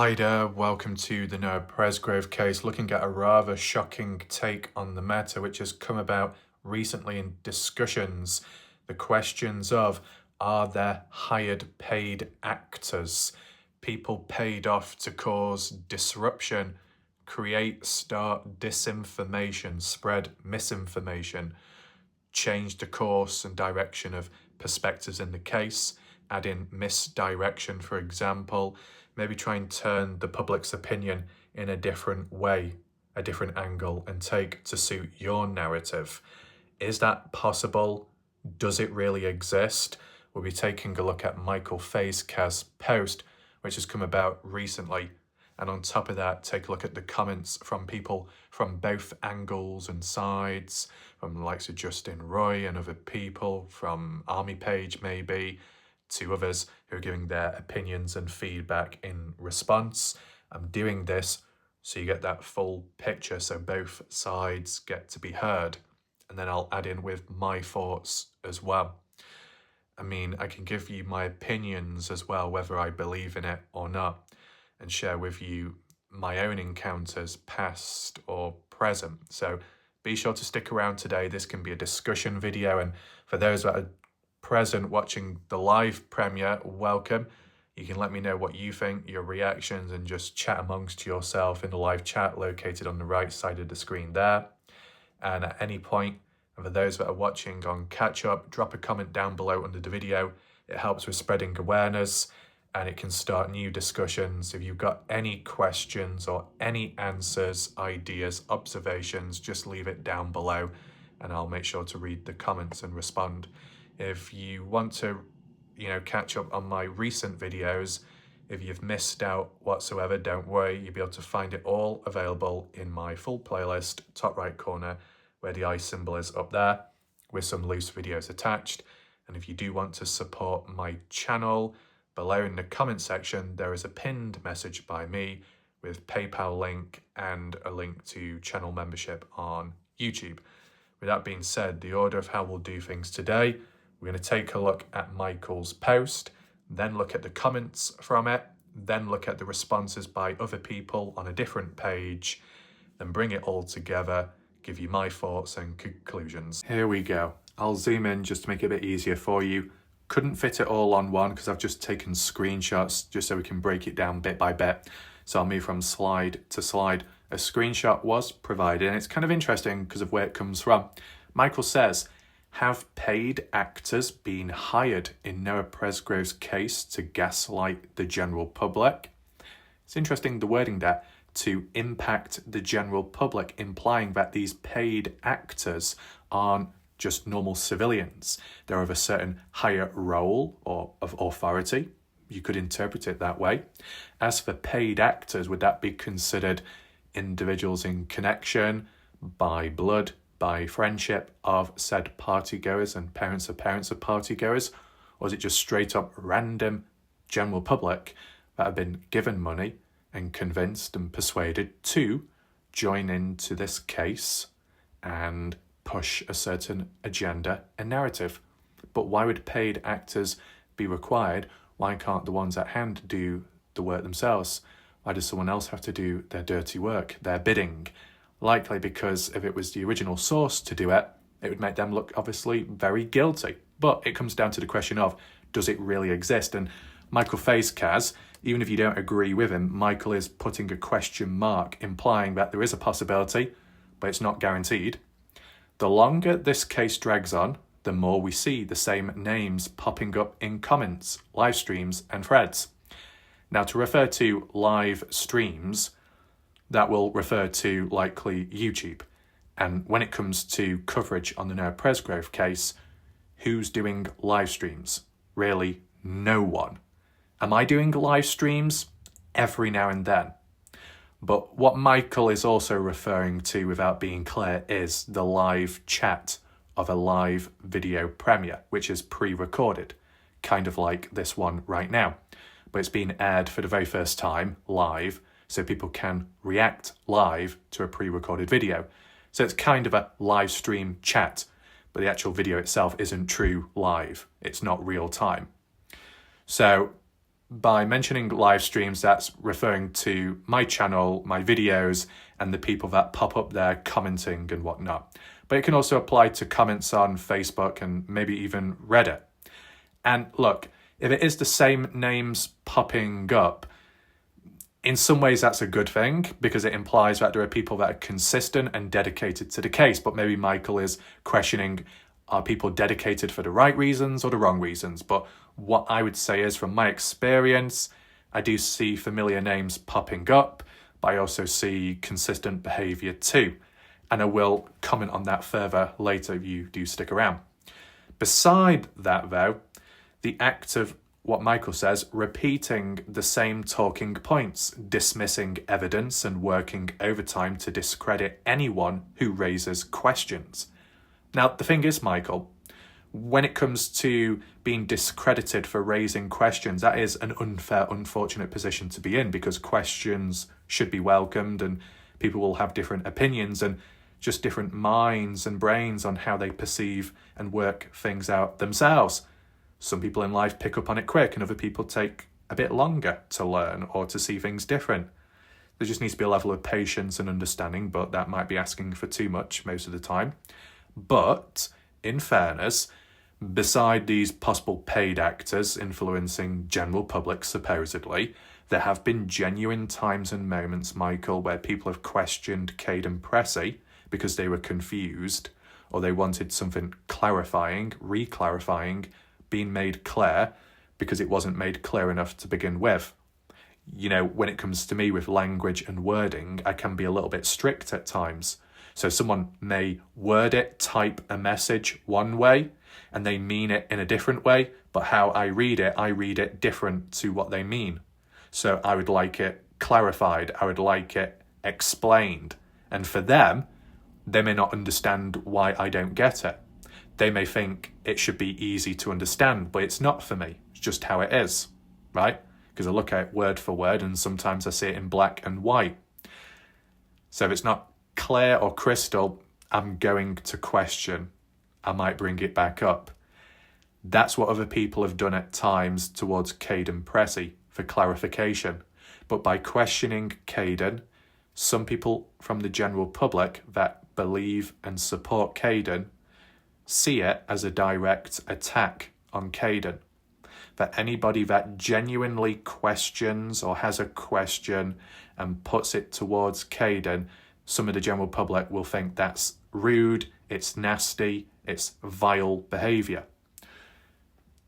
Hi there, welcome to the Noah Presgrove case, looking at a rather shocking take on the matter which has come about recently in discussions. The questions of, are there hired paid actors, people paid off to cause disruption, start disinformation, spread misinformation, change the course and direction of perspectives in the case, add in misdirection, for example, maybe try and turn the public's opinion in a different way, a different angle, and take to suit your narrative. Is that possible? Does it really exist? We'll be taking a look at Michael Fazekas' post, which has come about recently. And on top of that, take a look at the comments from people from both angles and sides, from the likes of Justin Roy and other people, from Army Page maybe, to others who are giving their opinions and feedback in response. I'm doing this so you get that full picture, so both sides get to be heard. And then I'll add in with my thoughts as well. I mean, I can give you my opinions as well, whether I believe in it or not, and share with you my own encounters, past or present. So be sure to stick around today. This can be a discussion video, and for those that are present watching the live premiere, welcome. You can let me know what you think, your reactions, and just chat amongst yourself in the live chat located on the right side of the screen there. And at any point, and for those that are watching on catch up, drop a comment down below under the video. It helps with spreading awareness and it can start new discussions. If you've got any questions or any answers, ideas, observations, just leave it down below and I'll make sure to read the comments and respond. If you want to, catch up on my recent videos, if you've missed out whatsoever, don't worry, you'll be able to find it all available in my full playlist, top right corner, where the eye symbol is up there, with some loose videos attached. And if you do want to support my channel, below in the comment section, there is a pinned message by me with PayPal link and a link to channel membership on YouTube. With that being said, the order of how we'll do things today, we're going to take a look at Michael's post, then look at the comments from it, then look at the responses by other people on a different page, then bring it all together, give you my thoughts and conclusions. Here we go. I'll zoom in just to make it a bit easier for you. Couldn't fit it all on one because I've just taken screenshots just so we can break it down bit by bit. So I'll move from slide to slide. A screenshot was provided and it's kind of interesting because of where it comes from. Michael says, have paid actors been hired in Noah Presgrove's case to gaslight the general public? It's interesting the wording there, to impact the general public, implying that these paid actors aren't just normal civilians. They're of a certain higher role or of authority. You could interpret it that way. As for paid actors, would that be considered individuals in connection, by blood, by friendship of said partygoers and parents of partygoers? Or is it just straight up random general public that have been given money and convinced and persuaded to join into this case and push a certain agenda and narrative? But why would paid actors be required? Why can't the ones at hand do the work themselves? Why does someone else have to do their dirty work, their bidding? Likely because if it was the original source to do it, it would make them look obviously very guilty. But it comes down to the question of, does it really exist? And Michael Fazekas, even if you don't agree with him, Michael is putting a question mark, implying that there is a possibility, but it's not guaranteed. The longer this case drags on, the more we see the same names popping up in comments, live streams, and threads. Now, to refer to live streams, that will refer to likely YouTube. And when it comes to coverage on the Noah Presgrove case, who's doing live streams? Really, no one. Am I doing live streams? Every now and then. But what Michael is also referring to, without being clear, is the live chat of a live video premiere, which is pre-recorded, kind of like this one right now. But it's been aired for the very first time live, so people can react live to a pre-recorded video. So it's kind of a live stream chat, but the actual video itself isn't true live. It's not real time. So by mentioning live streams, that's referring to my channel, my videos, and the people that pop up there commenting and whatnot. But it can also apply to comments on Facebook and maybe even Reddit. And look, if it is the same names popping up, in some ways that's a good thing, because it implies that there are people that are consistent and dedicated to the case. But maybe Michael is questioning, are people dedicated for the right reasons or the wrong reasons? But what I would say is, from my experience, I do see familiar names popping up, but I also see consistent behaviour too. And I will comment on that further later if you do stick around. Beside that, though, the act of what Michael says, repeating the same talking points, dismissing evidence and working overtime to discredit anyone who raises questions. Now, the thing is, Michael, when it comes to being discredited for raising questions, that is an unfair, unfortunate position to be in, because questions should be welcomed and people will have different opinions and just different minds and brains on how they perceive and work things out themselves. Some people in life pick up on it quick and other people take a bit longer to learn or to see things different. There just needs to be a level of patience and understanding, but that might be asking for too much most of the time. But in fairness, beside these possible paid actors influencing general public supposedly, there have been genuine times and moments, Michael, where people have questioned Cade and Pressy because they were confused or they wanted something clarifying, re-clarifying, being made clear because it wasn't made clear enough to begin with. You know, when it comes to me with language and wording, I can be a little bit strict at times. So someone may word it, type a message one way, and they mean it in a different way, but how I read it different to what they mean. So I would like it clarified, I would like it explained. And for them, they may not understand why I don't get it. They may think it should be easy to understand, but it's not for me. It's just how it is, right? Because I look at it word for word and sometimes I see it in black and white. So if it's not clear or crystal, I'm going to question. I might bring it back up. That's what other people have done at times towards Cade and Pressy for clarification. But by questioning Caden, some people from the general public that believe and support Caden see it as a direct attack on Caden. That anybody that genuinely questions or has a question and puts it towards Caden, some of the general public will think that's rude, it's nasty, it's vile behaviour.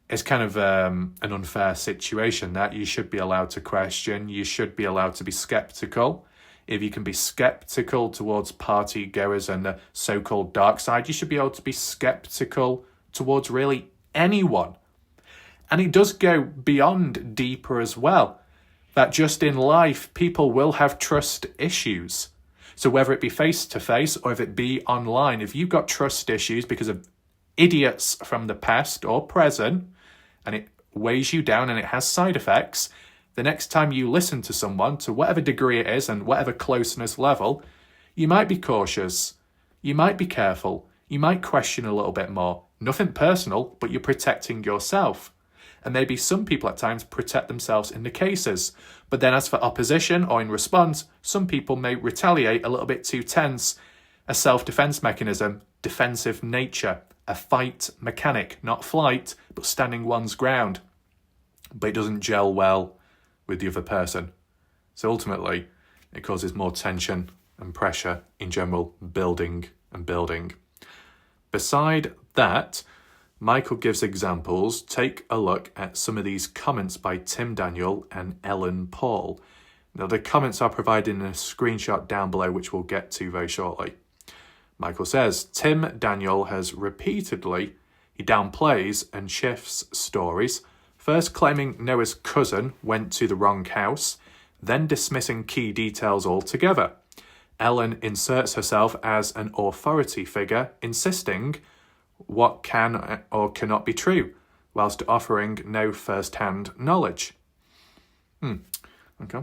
It's kind of an unfair situation that you should be allowed to question, you should be allowed to be sceptical. If you can be sceptical towards party goers and the so-called dark side, you should be able to be sceptical towards really anyone. And it does go beyond deeper as well. That just in life, people will have trust issues. So whether it be face-to-face or if it be online, if you've got trust issues because of idiots from the past or present, and it weighs you down and it has side effects, the next time you listen to someone, to whatever degree it is and whatever closeness level, you might be cautious, you might be careful, you might question a little bit more. Nothing personal, but you're protecting yourself. And maybe some people at times protect themselves in the cases. But then as for opposition or in response, some people may retaliate a little bit too tense. A self-defense mechanism, defensive nature, a fight mechanic, not flight, but standing one's ground. But it doesn't gel well with the other person. So ultimately, it causes more tension and pressure in general, building and building. Beside that, Michael gives examples. Take a look at some of these comments by Tim Daniel and Ellen Paul. Now, the comments are provided in a screenshot down below, which we'll get to very shortly. Michael says, Tim Daniel has repeatedly, he downplays and shifts stories, first claiming Noah's cousin went to the wrong house, then dismissing key details altogether. Ellen inserts herself as an authority figure, insisting what can or cannot be true, whilst offering no first-hand knowledge. Okay.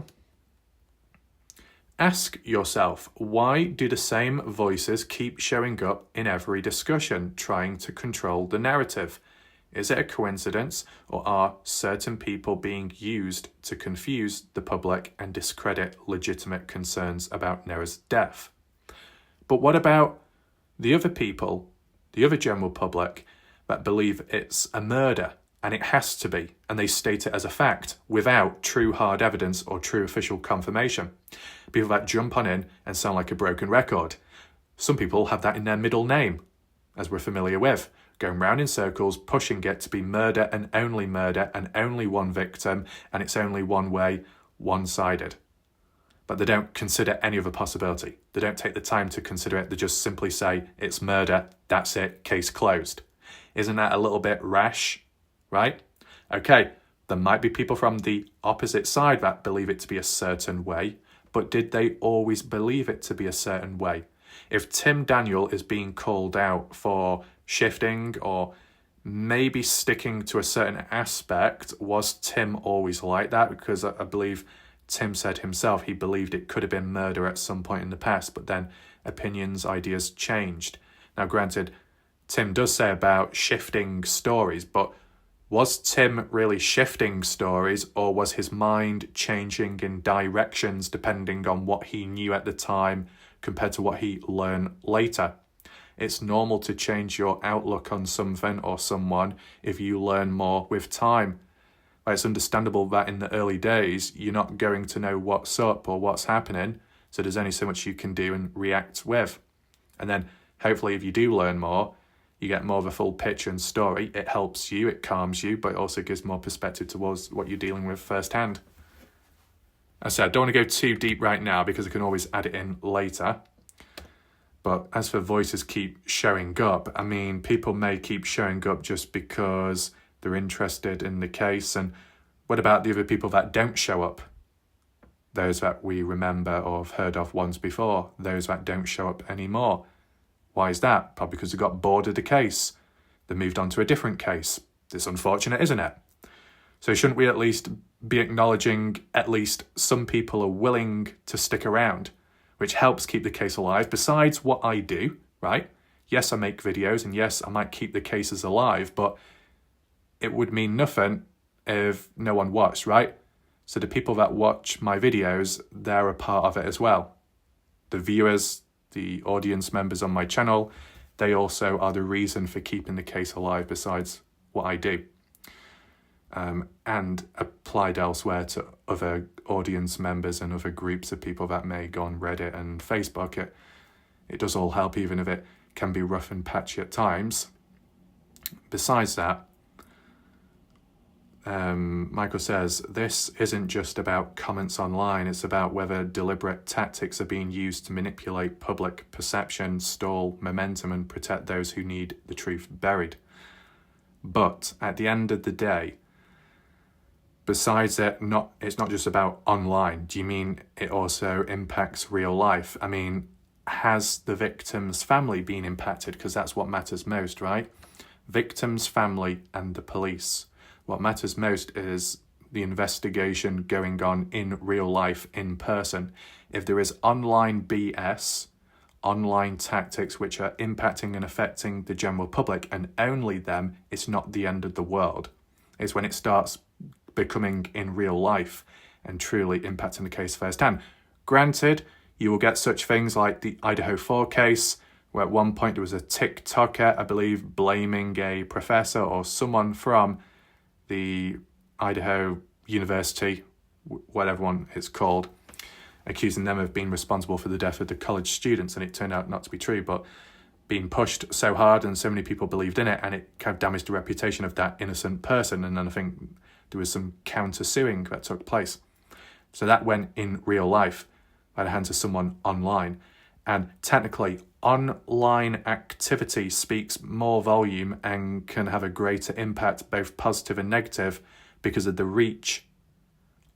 Ask yourself, why do the same voices keep showing up in every discussion, trying to control the narrative? Is it a coincidence, or are certain people being used to confuse the public and discredit legitimate concerns about Noah's death? But what about the other people, the other general public, that believe it's a murder and it has to be, and they state it as a fact without true hard evidence or true official confirmation? People that jump on in and sound like a broken record. Some people have that in their middle name, as we're familiar with, going round in circles, pushing it to be murder and only one victim, and it's only one way, one-sided. But they don't consider any other possibility. They don't take the time to consider it. They just simply say, it's murder, that's it, case closed. Isn't that a little bit rash, right? Okay, there might be people from the opposite side that believe it to be a certain way, but did they always believe it to be a certain way? If Tim Daniel is being called out for shifting or maybe sticking to a certain aspect, was Tim always like that? Because I believe Tim said himself he believed it could have been murder at some point in the past, but then opinions, ideas changed. Now, granted, Tim does say about shifting stories, but was Tim really shifting stories, or was his mind changing in directions depending on what he knew at the time compared to what he learned later? It's normal to change your outlook on something or someone if you learn more with time. It's understandable that in the early days, you're not going to know what's up or what's happening, so there's only so much you can do and react with. And then, hopefully, if you do learn more, you get more of a full picture and story. It helps you, it calms you, but it also gives more perspective towards what you're dealing with firsthand. As I said, I don't want to go too deep right now because I can always add it in later. But as for voices keep showing up, I mean, people may keep showing up just because they're interested in the case. And what about the other people that don't show up? Those that we remember or have heard of once before, those that don't show up anymore. Why is that? Probably because they got bored of the case. They moved on to a different case. It's unfortunate, isn't it? So shouldn't we at least be acknowledging at least some people are willing to stick around, which helps keep the case alive, besides what I do, right? Yes, I make videos, and yes, I might keep the cases alive, but it would mean nothing if no one watched, right? So the people that watch my videos, they're a part of it as well. The viewers, the audience members on my channel, they also are the reason for keeping the case alive besides what I do. And applied elsewhere to other audience members and other groups of people that may go on Reddit and Facebook. It does all help, even if it can be rough and patchy at times. Besides that, Michael says, this isn't just about comments online, it's about whether deliberate tactics are being used to manipulate public perception, stall momentum, and protect those who need the truth buried. But at the end of the day, besides it, it's not just about online. Do you mean it also impacts real life? I mean, has the victim's family been impacted? Because that's what matters most, right? Victim's family and the police. What matters most is the investigation going on in real life, in person. If there is online BS, online tactics which are impacting and affecting the general public, and only them, it's not the end of the world. It's when it starts becoming in real life and truly impacting the case firsthand. Granted, you will get such things like the Idaho 4 case, where at one point there was a TikToker, I believe, blaming a professor or someone from the Idaho University, whatever one it's called, accusing them of being responsible for the death of the college students, and it turned out not to be true, but being pushed so hard and so many people believed in it, and it kind of damaged the reputation of that innocent person. And then I think there was some counter-suing that took place. So that went in real life by the hands of someone online. And technically, online activity speaks more volume and can have a greater impact, both positive and negative, because of the reach.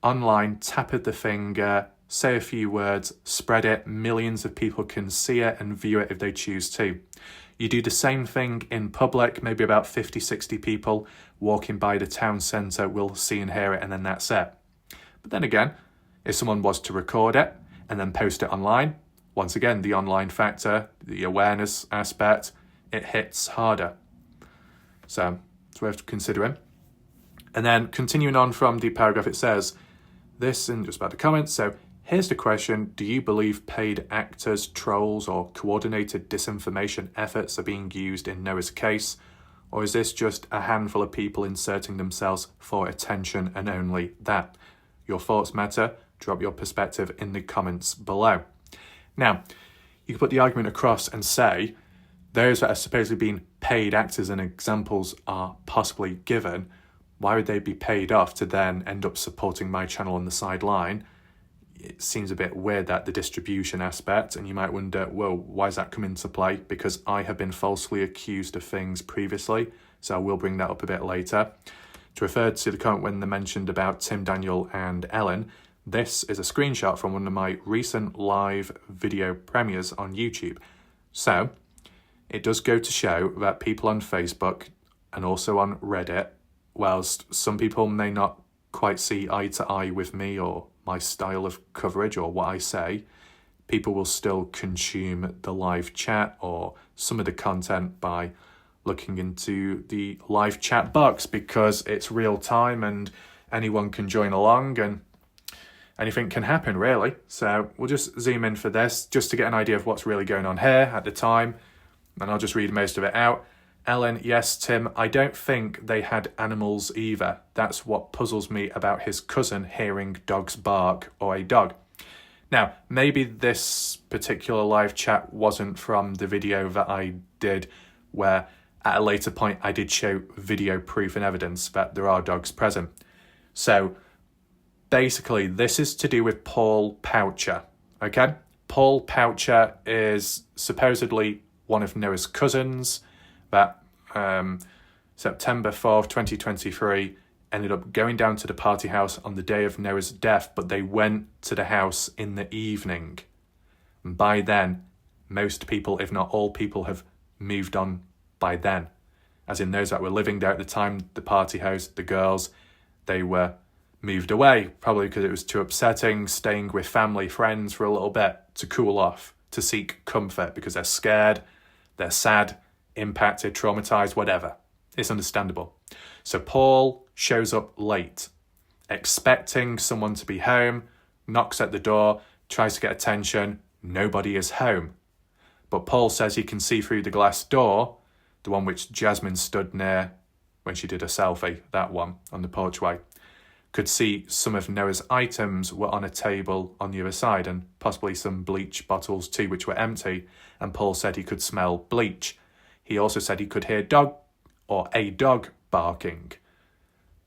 Online, tap of the finger, say a few words, spread it, millions of people can see it and view it if they choose to. You do the same thing in public, maybe about 50, 60 people walking by the town centre will see and hear it, and then that's it. But then again, if someone was to record it and then post it online, once again, the online factor, the awareness aspect, it hits harder. So It's worth considering. And then continuing on from the paragraph, it says this in just about the comments. So here's the question. Do you believe paid actors, trolls, or coordinated disinformation efforts are being used in Noah's case? Or is this just a handful of people inserting themselves for attention and only that? Your thoughts matter. Drop your perspective in the comments below. Now, you can put the argument across and say, those that are supposedly being paid actors and examples are possibly given, why would they be paid off to then end up supporting my channel on the sideline? It seems a bit weird, that the distribution aspect, and you might wonder, well, why does that come into play? Because I have been falsely accused of things previously, so I will bring that up a bit later. To refer to the comment when they mentioned about Tim, Daniel and Ellen, this is a screenshot from one of my recent live video premieres on YouTube. So it does go to show that people on Facebook and also on Reddit, whilst some people may not quite see eye to eye with me or my style of coverage or what I say, people will still consume the live chat or some of the content by looking into the live chat box because it's real time and anyone can join along and anything can happen, really. So we'll just zoom in for this just to get an idea of what's really going on here at the time, and I'll just read most of it out. Ellen, yes, Tim, I don't think they had animals either. That's what puzzles me about his cousin hearing dogs bark or a dog. Now, maybe this particular live chat wasn't from the video that I did where at a later point I did show video proof and evidence that there are dogs present. So basically this is to do with Paul Poucher, okay? Paul Poucher is supposedly one of Noah's cousins that September 4th, 2023, ended up going down to the party house on the day of Noah's death, but they went to the house in the evening. And by then, most people, if not all people, have moved on by then. As in those that were living there at the time, the party house, the girls, they were moved away, probably because it was too upsetting, staying with family, friends for a little bit to cool off, to seek comfort because they're scared, they're sad, impacted, traumatized, whatever. It's understandable. So Paul shows up late, expecting someone to be home, knocks at the door, tries to get attention. Nobody is home. But Paul says he can see through the glass door, the one which Jasmine stood near when she did a selfie, that one on the porchway. Could see some of Noah's items were on a table on the other side and possibly some bleach bottles too, which were empty. And Paul said he could smell bleach. He also said he could hear a dog barking.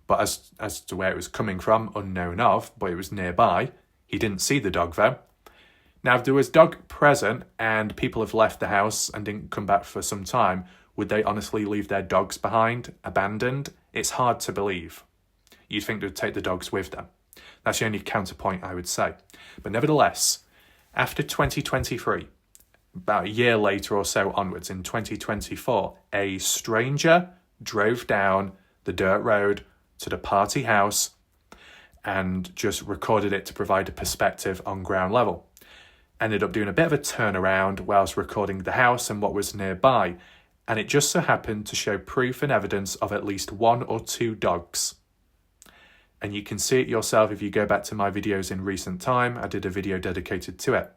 But as to where it was coming from, unknown of, but it was nearby. He didn't see the dog though. Now, if there was dog present and people have left the house and didn't come back for some time, would they honestly leave their dogs behind, abandoned? It's hard to believe. You'd think they'd take the dogs with them. That's the only counterpoint I would say. But nevertheless, after 2023, about a year later or so onwards, in 2024, a stranger drove down the dirt road to the party house and just recorded it to provide a perspective on ground level. Ended up doing a bit of a turnaround whilst recording the house and what was nearby, and it just so happened to show proof and evidence of at least 1 or 2 dogs. And you can see it yourself if you go back to my videos in recent time. I did a video dedicated to it.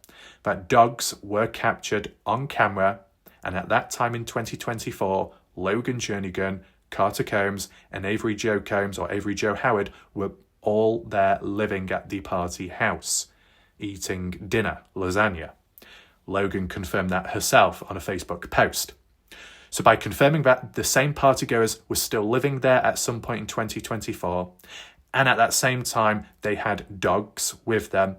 That dogs were captured on camera, and at that time in 2024, Logan Jernigan, Carter Combs, and Avery Joe Combs, or Avery Joe Howard, were all there living at the party house, eating dinner, lasagna. Logan confirmed that herself on a Facebook post. So by confirming that the same partygoers were still living there at some point in 2024, and at that same time they had dogs with them,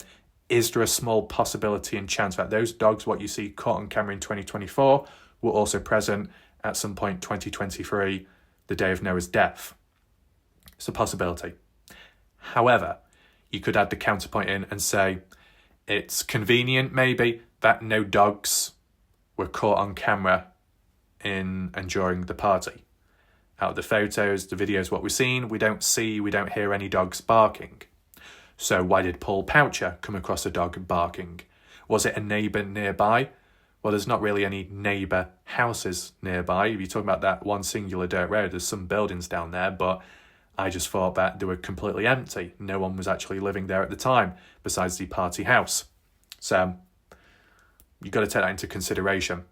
is there a small possibility and chance that those dogs, what you see caught on camera in 2024, were also present at some point 2023, the day of Noah's death? It's a possibility. However, you could add the counterpoint in and say it's convenient maybe that no dogs were caught on camera in and during the party. Out of the photos, the videos, what we've seen, we don't hear any dogs barking. So why did Paul Poucher come across a dog barking? Was it a neighbour nearby? Well, there's not really any neighbour houses nearby. If you're talking about that one singular dirt road, there's some buildings down there, but I just thought that they were completely empty. No one was actually living there at the time, besides the party house. So you've got to take that into consideration.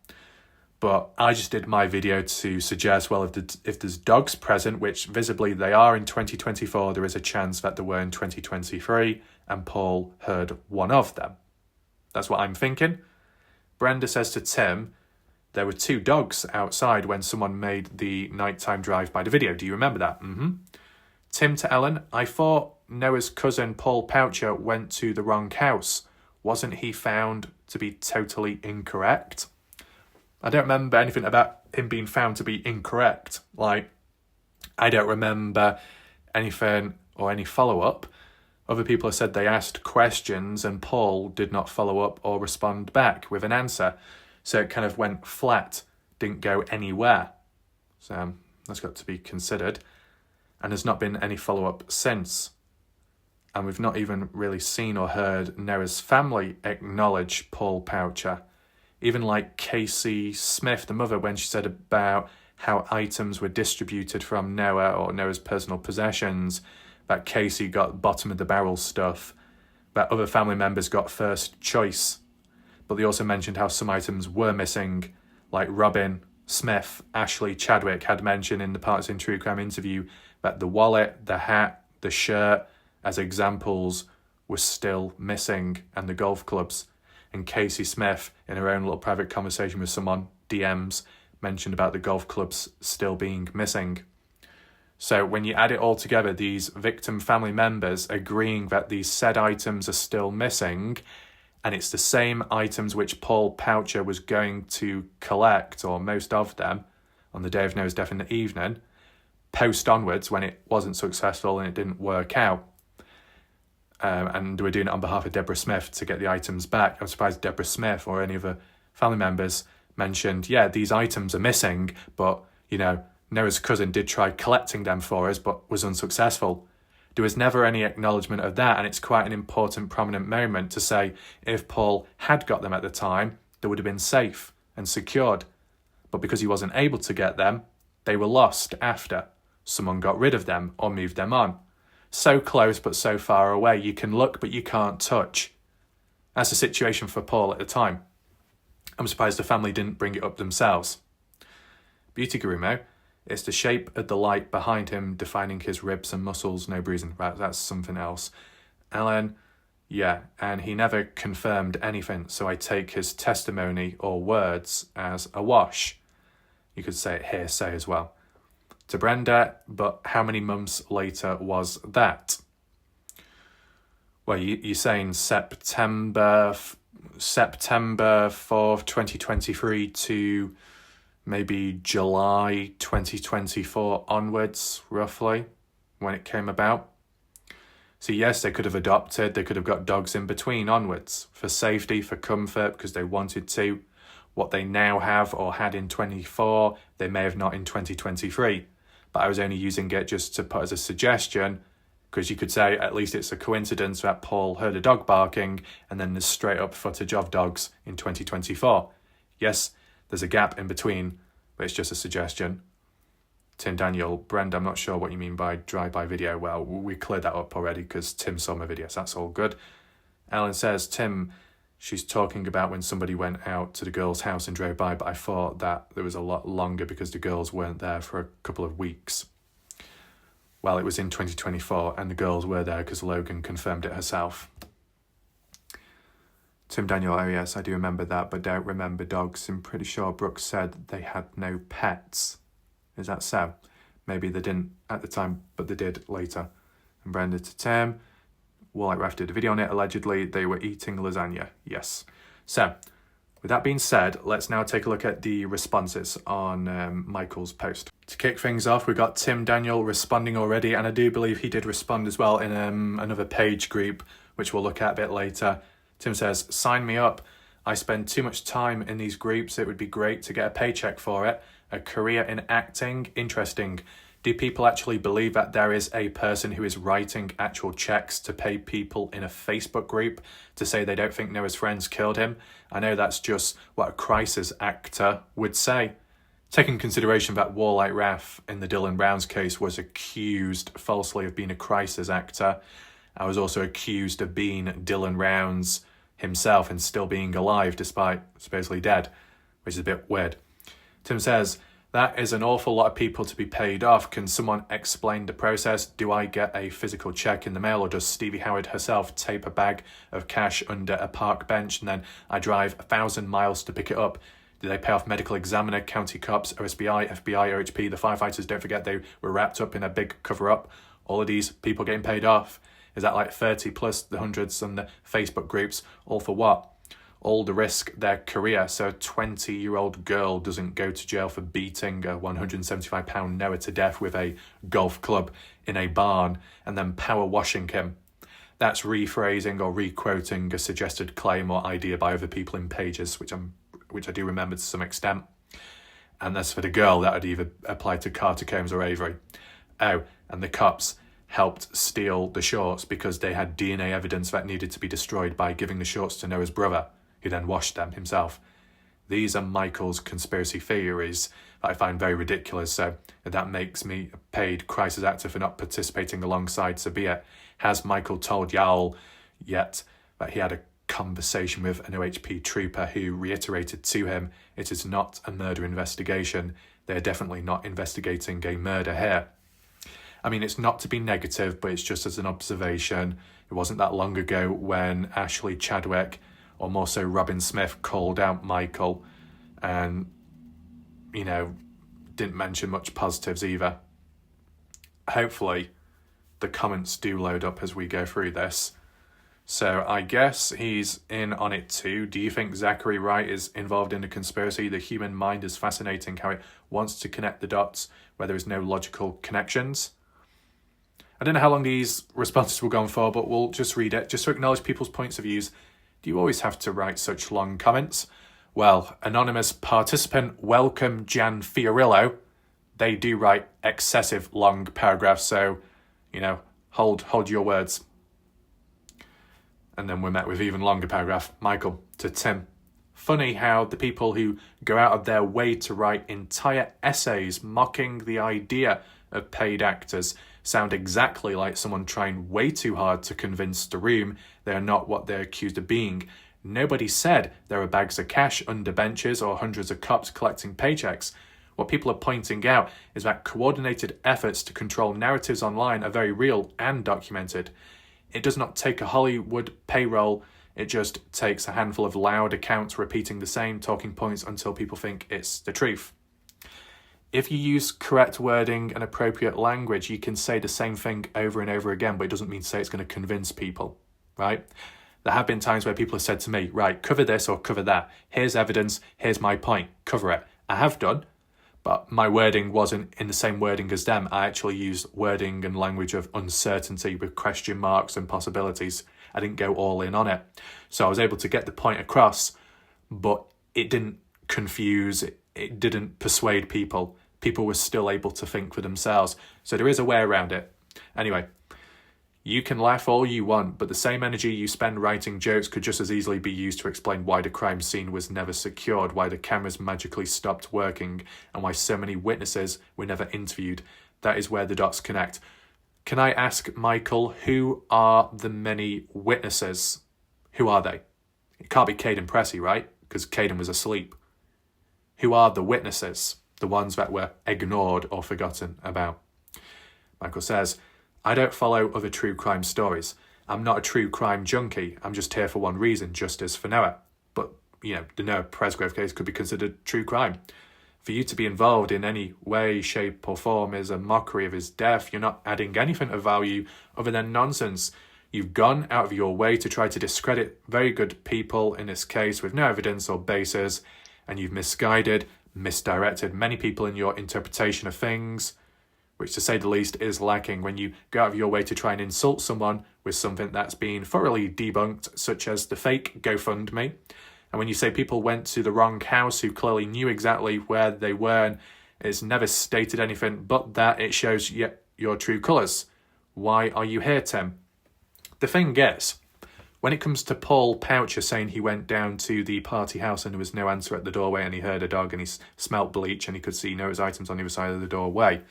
But I just did my video to suggest, well, if there's dogs present, which visibly they are in 2024, there is a chance that there were in 2023, and Paul heard one of them. That's what I'm thinking. Brenda says to Tim, there were 2 dogs outside when someone made the nighttime drive by the video. Do you remember that? Tim to Ellen, I thought Noah's cousin Paul Poucher went to the wrong house. Wasn't he found to be totally incorrect? I don't remember anything about him being found to be incorrect. Like, I don't remember anything or any follow-up. Other people have said they asked questions and Paul did not follow up or respond back with an answer. So it kind of went flat, didn't go anywhere. So that's got to be considered. And there's not been any follow-up since. And we've not even really seen or heard Noah's family acknowledge Paul Poucher. Even like Casey Smith, the mother, when she said about how items were distributed from Noah or Noah's personal possessions, that Casey got bottom of the barrel stuff, that other family members got first choice. But they also mentioned how some items were missing, like Robin, Smith, Ashley, Chadwick had mentioned in the Parts in True Crime interview that the wallet, the hat, the shirt, as examples, were still missing, and the golf clubs. And Casey Smith, in her own little private conversation with someone, DMs, mentioned about the golf clubs still being missing. So when you add it all together, these victim family members agreeing that these said items are still missing, and it's the same items which Paul Poucher was going to collect, or most of them, on the day of Noah's death in the evening, post onwards when it wasn't successful and it didn't work out. And we're doing it on behalf of Deborah Smith to get the items back. I'm surprised Deborah Smith or any other family members mentioned, yeah, these items are missing, but, Noah's cousin did try collecting them for us, but was unsuccessful. There was never any acknowledgement of that, and it's quite an important, prominent moment to say if Paul had got them at the time, they would have been safe and secured. But because he wasn't able to get them, they were lost after. Someone got rid of them or moved them on. So close but so far away. You can look but you can't touch. That's the situation for Paul at the time. I'm surprised the family didn't bring it up themselves. Beauty Guru Mo, it's the shape of the light behind him defining his ribs and muscles, no bruising. Right, that's something else. Ellen, yeah, and he never confirmed anything, so I take his testimony or words as a wash. You could say it hearsay as well. To Brenda, but how many months later was that? Well, you're saying September 4th, 2023 to maybe July 2024 onwards, roughly, when it came about. So yes, they could have adopted, they could have got dogs in between onwards, for safety, for comfort, because they wanted to. What they now have or had in 24, they may have not in 2023. But I was only using it just to put as a suggestion, because you could say at least it's a coincidence that Paul heard a dog barking and then there's straight up footage of dogs in 2024. Yes, there's a gap in between, but it's just a suggestion. Tim Daniel, Brenda, I'm not sure what you mean by drive-by video. Well, we cleared that up already because Tim saw my videos. That's all good. Alan says, Tim, she's talking about when somebody went out to the girl's house and drove by, but I thought that there was a lot longer because the girls weren't there for a couple of weeks. Well, it was in 2024 and the girls were there because Logan confirmed it herself. Tim Daniel, oh yes, I do remember that, but don't remember dogs. I'm pretty sure Brooks said they had no pets. Is that so? Maybe they didn't at the time, but they did later. And Brenda to Tim, Warlight Raf did a video on it. Allegedly, they were eating lasagna. Yes. So, with that being said, let's now take a look at the responses on Michael's post. To kick things off, we got Tim Daniel responding already, and I do believe he did respond as well in another page group, which we'll look at a bit later. Tim says, sign me up. I spend too much time in these groups. It would be great to get a paycheck for it. A career in acting, interesting. Do people actually believe that there is a person who is writing actual checks to pay people in a Facebook group to say they don't think Noah's friends killed him? I know that's just what a crisis actor would say. Taking consideration that Warlight Raff in the Dylan Rounds case was accused falsely of being a crisis actor, I was also accused of being Dylan Rounds himself and still being alive despite supposedly dead, which is a bit weird. Tim says, that is an awful lot of people to be paid off. Can someone explain the process? Do I get a physical check in the mail, or does Stevie Howard herself tape a bag of cash under a park bench and then I drive 1,000 miles to pick it up? Do they pay off medical examiner, county cops, OSBI, FBI, OHP? The firefighters, don't forget, they were wrapped up in a big cover-up. All of these people getting paid off. Is that like 30 plus the hundreds on the Facebook groups? All for what? All to risk their career so a 20-year-old girl doesn't go to jail for beating a 175-pound Noah to death with a golf club in a barn and then power washing him. That's rephrasing or requoting a suggested claim or idea by other people in pages, which I do remember to some extent. And as for the girl, that would either apply to Carter Combs or Avery. Oh, and the cops helped steal the shorts because they had DNA evidence that needed to be destroyed by giving the shorts to Noah's brother, who then washed them himself. These are Michael's conspiracy theories that I find very ridiculous, so that makes me a paid crisis actor for not participating alongside Sabia. Has Michael told Yael yet that he had a conversation with an OHP trooper who reiterated to him it is not a murder investigation? They're definitely not investigating a murder here. I mean, it's not to be negative, but it's just as an observation. It wasn't that long ago when Ashley Chadwick, or more so Robin Smith, called out Michael and, didn't mention much positives either. Hopefully, the comments do load up as we go through this. So I guess he's in on it too. Do you think Zachary Wright is involved in the conspiracy? The human mind is fascinating, how it wants to connect the dots where there is no logical connections. I don't know how long these responses will go on for, but we'll just read it. Just to acknowledge people's points of views. Do you always have to write such long comments? Well, anonymous participant, welcome Jan Fiorillo. They do write excessive long paragraphs, so, hold your words. And then we're met with even longer paragraph. Michael to Tim. Funny how the people who go out of their way to write entire essays mocking the idea of paid actors sound exactly like someone trying way too hard to convince the room they are not what they're accused of being. Nobody said there are bags of cash under benches or hundreds of cops collecting paychecks. What people are pointing out is that coordinated efforts to control narratives online are very real and documented. It does not take a Hollywood payroll, it just takes a handful of loud accounts repeating the same talking points until people think it's the truth. If you use correct wording and appropriate language, you can say the same thing over and over again, but it doesn't mean to say it's going to convince people, right? There have been times where people have said to me, right, cover this or cover that. Here's evidence, here's my point, cover it. I have done, but my wording wasn't in the same wording as them. I actually used wording and language of uncertainty with question marks and possibilities. I didn't go all in on it. So I was able to get the point across, but it didn't confuse, it didn't persuade people. People were still able to think for themselves. So there is a way around it. Anyway, you can laugh all you want, but the same energy you spend writing jokes could just as easily be used to explain why the crime scene was never secured, why the cameras magically stopped working, and why so many witnesses were never interviewed. That is where the dots connect. Can I ask, Michael, who are the many witnesses? Who are they? It can't be Caden Pressey, right? Because Caden was asleep. Who are the witnesses? The ones that were ignored or forgotten about. Michael says, I don't follow other true crime stories. I'm not a true crime junkie. I'm just here for one reason, justice for Noah. But, the Noah Presgrove case could be considered true crime. For you to be involved in any way, shape or form is a mockery of his death. You're not adding anything of value other than nonsense. You've gone out of your way to try to discredit very good people in this case with no evidence or basis, and you've misdirected many people in your interpretation of things, which to say the least is lacking when you go out of your way to try and insult someone with something that's been thoroughly debunked, such as the fake GoFundMe. And when you say people went to the wrong house who clearly knew exactly where they were It's never stated anything but that it shows your true colours. Why are you here, Tim? The thing is, when it comes to Paul Poucher saying he went down to the party house and there was no answer at the doorway and he heard a dog and he smelt bleach and he could see Noah's items on the other side of the doorway,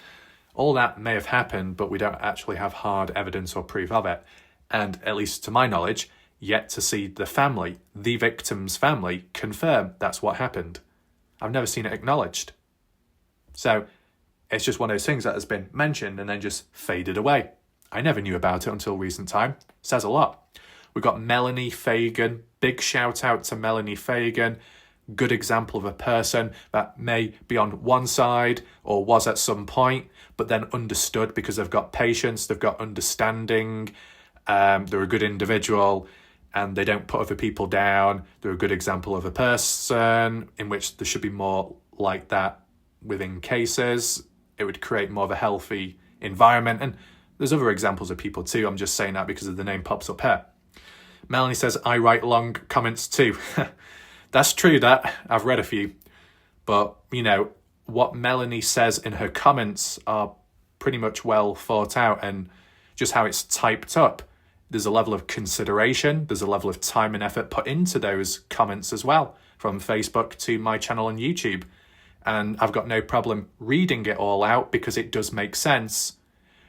all that may have happened, but we don't actually have hard evidence or proof of it. And at least to my knowledge, yet to see the family, the victim's family, confirm that's what happened. I've never seen it acknowledged. So it's just one of those things that has been mentioned and then just faded away. I never knew about it until recent time. Says a lot. We've got Melanie Fagan. Big shout out to Melanie Fagan. Good example of a person that may be on one side or was at some point, but then understood because they've got patience, they've got understanding, they're a good individual and they don't put other people down. They're a good example of a person in which there should be more like that within cases. It would create more of a healthy environment. And there's other examples of people too. I'm just saying that because of the name pops up here. Melanie says, I write long comments too. That's true, that. I've read a few. But, you know, what Melanie says in her comments are pretty much well thought out, and just how it's typed up. There's a level of consideration. There's a level of time and effort put into those comments as well, from Facebook to my channel on YouTube. And I've got no problem reading it all out because it does make sense.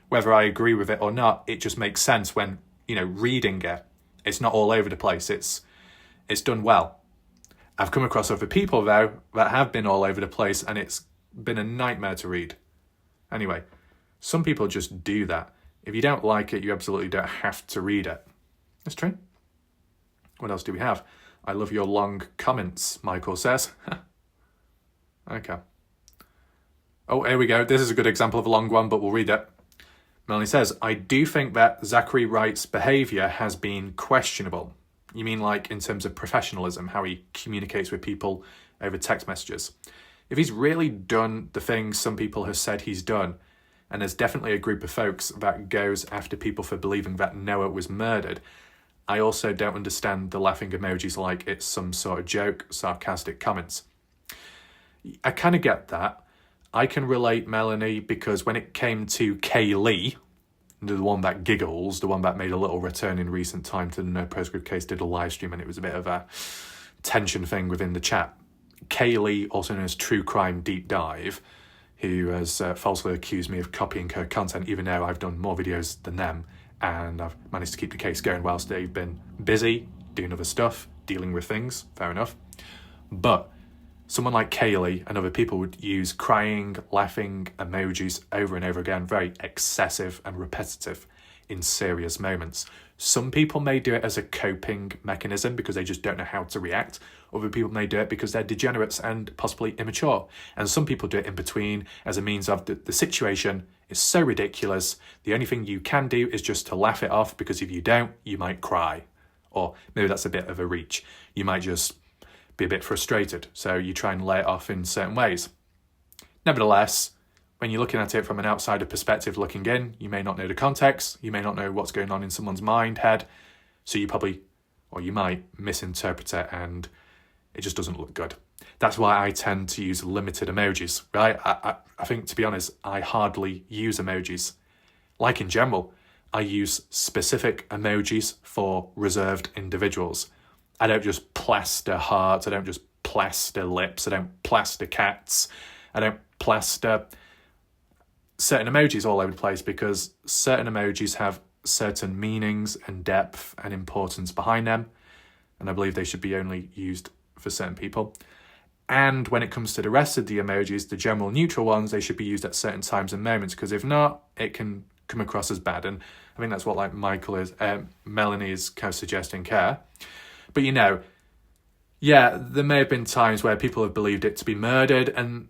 Whether I agree with it or not, it just makes sense when, you know, reading it. It's not all over the place. It's done well. I've come across other people, though, that have been all over the place, and it's been a nightmare to read. Anyway, some people just do that. If you don't like it, you absolutely don't have to read it. That's true. What else do we have? I love your long comments, Michael says. Okay. Oh, here we go. This is a good example of a long one, but we'll read it. Melanie says, I do think that Zachary Wright's behaviour has been questionable. You mean like in terms of professionalism, how he communicates with people over text messages? If he's really done the things some people have said he's done, and there's definitely a group of folks that goes after people for believing that Noah was murdered, I also don't understand the laughing emojis like it's some sort of joke, sarcastic comments. I kind of get that. I can relate, Melanie, because when it came to Kaylee, the one that giggles, the one that made a little return in recent time to the Noah Presgrove case, did a live stream and it was a bit of a tension thing within the chat. Kaylee, also known as True Crime Deep Dive, who has falsely accused me of copying her content, even though I've done more videos than them, and I've managed to keep the case going whilst they've been busy doing other stuff, dealing with things, fair enough. But someone like Kaylee and other people would use crying, laughing emojis over and over again, very excessive and repetitive in serious moments. Some people may do it as a coping mechanism because they just don't know how to react. Other people may do it because they're degenerates and possibly immature. And some people do it in between as a means of the situation is so ridiculous. The only thing you can do is just to laugh it off, because if you don't, you might cry. Or maybe that's a bit of a reach. You might just be a bit frustrated, so you try and lay it off in certain ways. Nevertheless, when you're looking at it from an outsider perspective looking in, you may not know the context, you may not know what's going on in someone's mind, head, so you probably, or you might misinterpret it and it just doesn't look good. That's why I tend to use limited emojis, right? I think, to be honest, I hardly use emojis. Like in general, I use specific emojis for reserved individuals. I don't just plaster hearts, I don't just plaster lips, I don't plaster cats, I don't plaster certain emojis all over the place, because certain emojis have certain meanings and depth and importance behind them, and I believe they should be only used for certain people. And when it comes to the rest of the emojis, the general neutral ones, they should be used at certain times and moments, because if not, it can come across as bad. And I think that's what like Melanie is kind of suggesting here. But, you know, yeah, there may have been times where people have believed it to be murdered and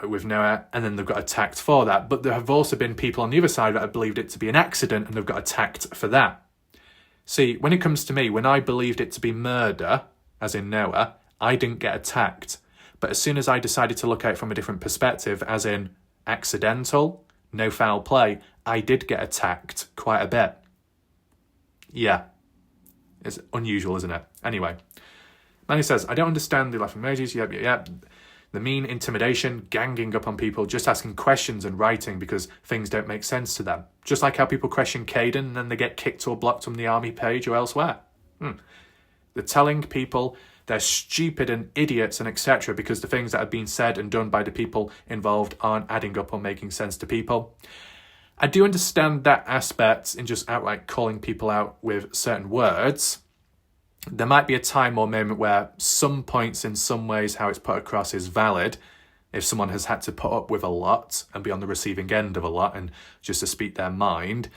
with Noah, and then they've got attacked for that. But there have also been people on the other side that have believed it to be an accident and they've got attacked for that. See, when it comes to me, when I believed it to be murder, as in Noah, I didn't get attacked. But as soon as I decided to look at it from a different perspective, as in accidental, no foul play, I did get attacked quite a bit. Yeah. It's unusual, isn't it? Anyway, Manny says, I don't understand the laughing emojis. Yep. The mean intimidation, ganging up on people, just asking questions and writing because things don't make sense to them. Just like how people question Caden and then they get kicked or blocked from the army page or elsewhere. They're telling people they're stupid and idiots and etc. because the things that have been said and done by the people involved aren't adding up or making sense to people. I do understand that aspect in just outright calling people out with certain words. There might be a time or moment where some points in some ways how it's put across is valid. If someone has had to put up with a lot and be on the receiving end of a lot and just to speak their mind.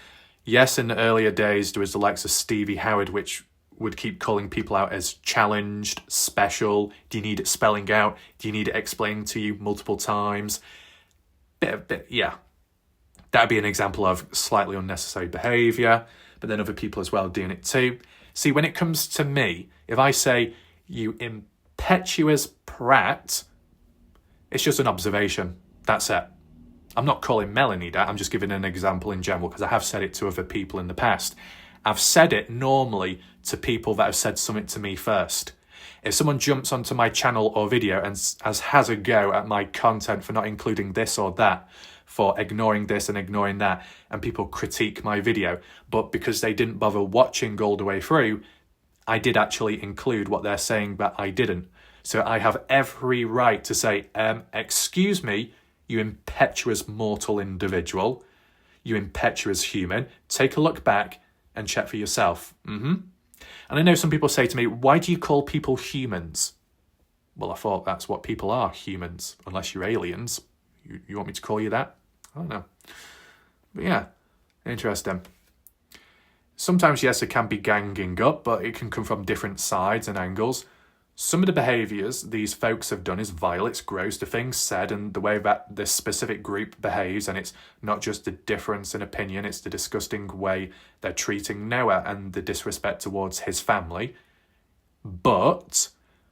Yes, in the earlier days, there was the likes of Stevie Howard, which would keep calling people out as challenged, special. Do you need it spelling out? Do you need it explained to you multiple times? Yeah. That'd be an example of slightly unnecessary behaviour, but then other people as well doing it too. See, when it comes to me, if I say, you impetuous prat, it's just an observation. That's it. I'm not calling Melanie that. I'm just giving an example in general because I have said it to other people in the past. I've said it normally to people that have said something to me first. If someone jumps onto my channel or video and has a go at my content for not including this or that, for ignoring this and ignoring that, and people critique my video, but because they didn't bother watching all the way through, I did actually include what they're saying, but I didn't. So I have every right to say, excuse me, you impetuous mortal individual, you impetuous human, take a look back and check for yourself. And I know some people say to me, why do you call people humans? Well, I thought that's what people are, humans, unless you're aliens. You want me to call you that? I don't know. But yeah, interesting. Sometimes, yes, it can be ganging up, but it can come from different sides and angles. Some of the behaviours these folks have done is vile, it's gross, the things said and the way that this specific group behaves, and it's not just the difference in opinion, it's the disgusting way they're treating Noah and the disrespect towards his family. But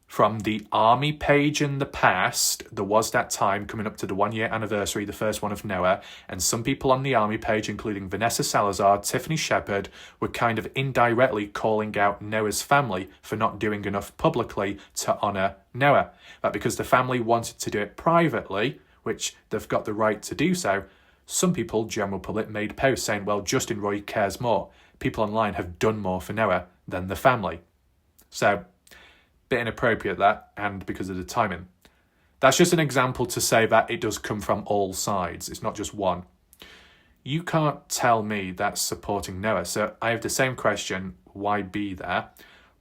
from the army page in the past, there was that time coming up to the 1 year anniversary, the first one of Noah, and some people on the army page, including Vanessa Salazar, Tiffany Shepherd, were kind of indirectly calling out Noah's family for not doing enough publicly to honour Noah. But because the family wanted to do it privately, which they've got the right to do so, some people, general public, made posts saying, well, Justin Roy cares more. People online have done more for Noah than the family. So, bit inappropriate that, and because of the timing. That's just an example to say that it does come from all sides. It's not just one. You can't tell me that's supporting Noah. So I have the same question, why be there?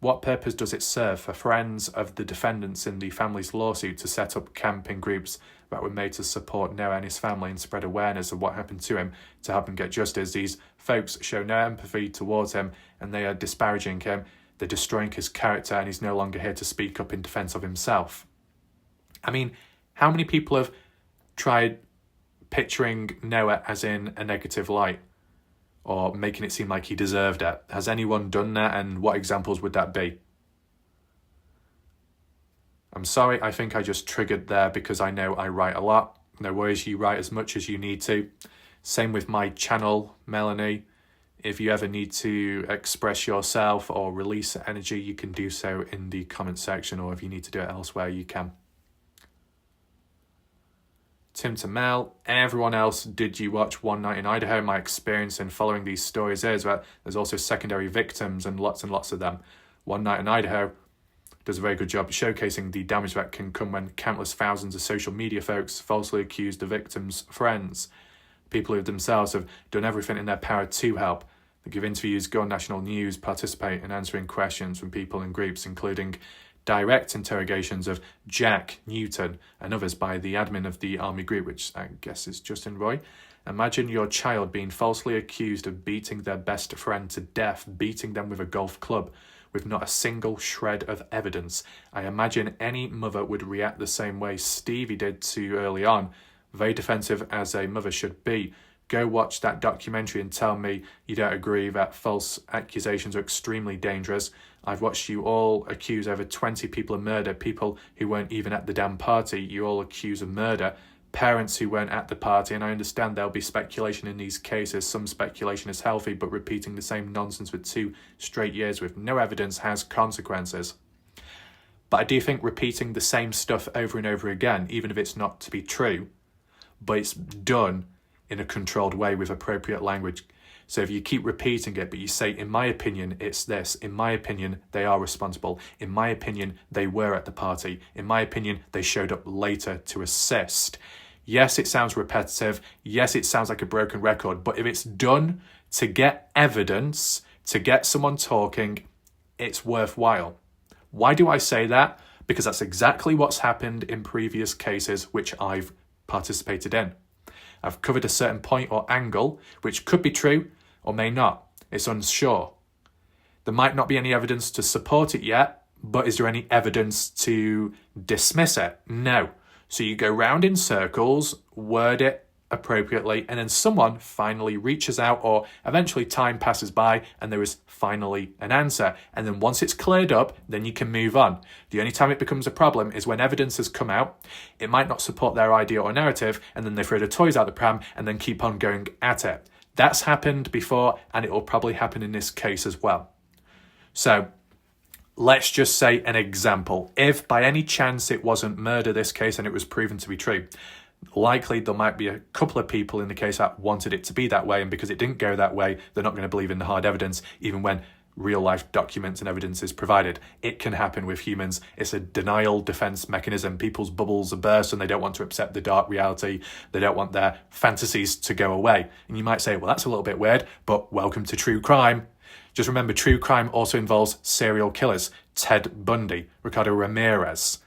What purpose does it serve for friends of the defendants in the family's lawsuit to set up camping groups that were made to support Noah and his family and spread awareness of what happened to him to help him get justice? These folks show no empathy towards him and they are disparaging him. They're destroying his character and he's no longer here to speak up in defence of himself. I mean, how many people have tried picturing Noah as in a negative light or making it seem like he deserved it? Has anyone done that, and what examples would that be? I'm sorry, I think I just triggered there because I know I write a lot. No worries, you write as much as you need to. Same with my channel, Melanie. If you ever need to express yourself or release energy, you can do so in the comment section, or if you need to do it elsewhere, you can. Tim to Mel, everyone else, did you watch One Night in Idaho? My experience in following these stories is that there's also secondary victims and lots of them. One Night in Idaho does a very good job showcasing the damage that can come when countless thousands of social media folks falsely accuse the victims' friends. People who themselves have done everything in their power to help. They give interviews, go on national news, participate in answering questions from people in groups, including direct interrogations of Jack, Newton, and others by the admin of the army group, which I guess is Justin Roy. Imagine your child being falsely accused of beating their best friend to death, beating them with a golf club, with not a single shred of evidence. I imagine any mother would react the same way Stevie did to early on. Very defensive as a mother should be. Go watch that documentary and tell me you don't agree that false accusations are extremely dangerous. I've watched you all accuse over 20 people of murder, people who weren't even at the damn party. You all accuse of murder, parents who weren't at the party, and I understand there'll be speculation in these cases. Some speculation is healthy, but repeating the same nonsense for 2 straight years with no evidence has consequences. But I do think repeating the same stuff over and over again, even if it's not to be true, but it's done in a controlled way with appropriate language. So if you keep repeating it, but you say, in my opinion, it's this. In my opinion, they are responsible. In my opinion, they were at the party. In my opinion, they showed up later to assist. Yes, it sounds repetitive. Yes, it sounds like a broken record. But if it's done to get evidence, to get someone talking, it's worthwhile. Why do I say that? Because that's exactly what's happened in previous cases which I've participated in. I've covered a certain point or angle, which could be true or may not. It's unsure. There might not be any evidence to support it yet, but is there any evidence to dismiss it? No. So you go round in circles, word it appropriately, and then someone finally reaches out, or eventually time passes by and there is finally an answer. And then once it's cleared up, then you can move on. The only time it becomes a problem is when evidence has come out, it might not support their idea or narrative, and then they throw the toys out the pram and then keep on going at it. That's happened before, and it will probably happen in this case as well. So let's just say an example. If by any chance it wasn't murder, this case, and it was proven to be true, likely there might be a couple of people in the case that wanted it to be that way, and because it didn't go that way, they're not going to believe in the hard evidence, even when real life documents and evidence is provided. It can happen with humans. It's a denial defense mechanism. People's bubbles are burst and they don't want to accept the dark reality. They don't want their fantasies to go away. And you might say, well, that's a little bit weird, but welcome to true crime. Just remember, true crime also involves serial killers. Ted Bundy, Ricardo Ramirez,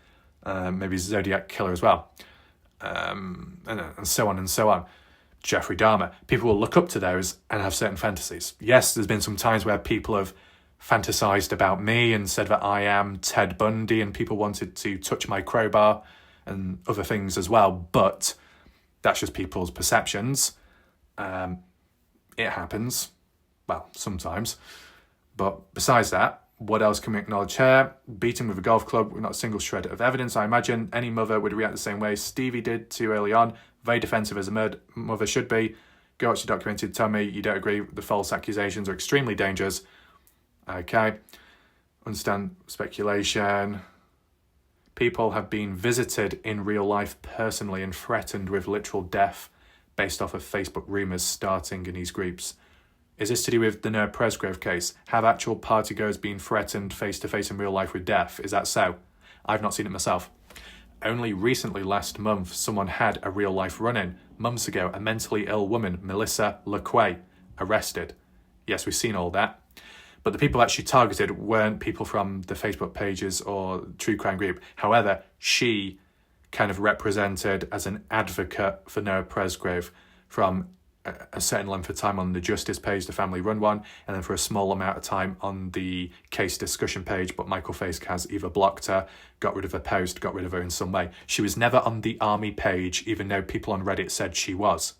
maybe Zodiac Killer as well. And so on and so on. Jeffrey Dahmer. People will look up to those and have certain fantasies. Yes, there's been some times where people have fantasized about me and said that I am Ted Bundy, and people wanted to touch my crowbar and other things as well, but that's just people's perceptions. It happens. Well, sometimes. But besides that, what else can we acknowledge here? Beaten with a golf club with not a single shred of evidence. I imagine any mother would react the same way Stevie did to early on. Very defensive as a mother should be. Go watch the documentary. Tell me you don't agree. The false accusations are extremely dangerous. Okay. Understand speculation. People have been visited in real life personally and threatened with literal death based off of Facebook rumours starting in these groups. Is this to do with the Noah Presgrove case? Have actual partygoers been threatened face-to-face in real life with death? Is that so? I've not seen it myself. Only recently, last month, someone had a real-life run-in. Months ago, a mentally ill woman, Melissa LeQuay, arrested. Yes, we've seen all that. But the people actually targeted weren't people from the Facebook pages or True Crime Group. However, she kind of represented as an advocate for Noah Presgrove from a certain length of time on the Justice page, the family run one, and then for a small amount of time on the case discussion page, but Michael Facecast either blocked her, got rid of her post, got rid of her in some way. She was never on the army page, even though people on Reddit said she was.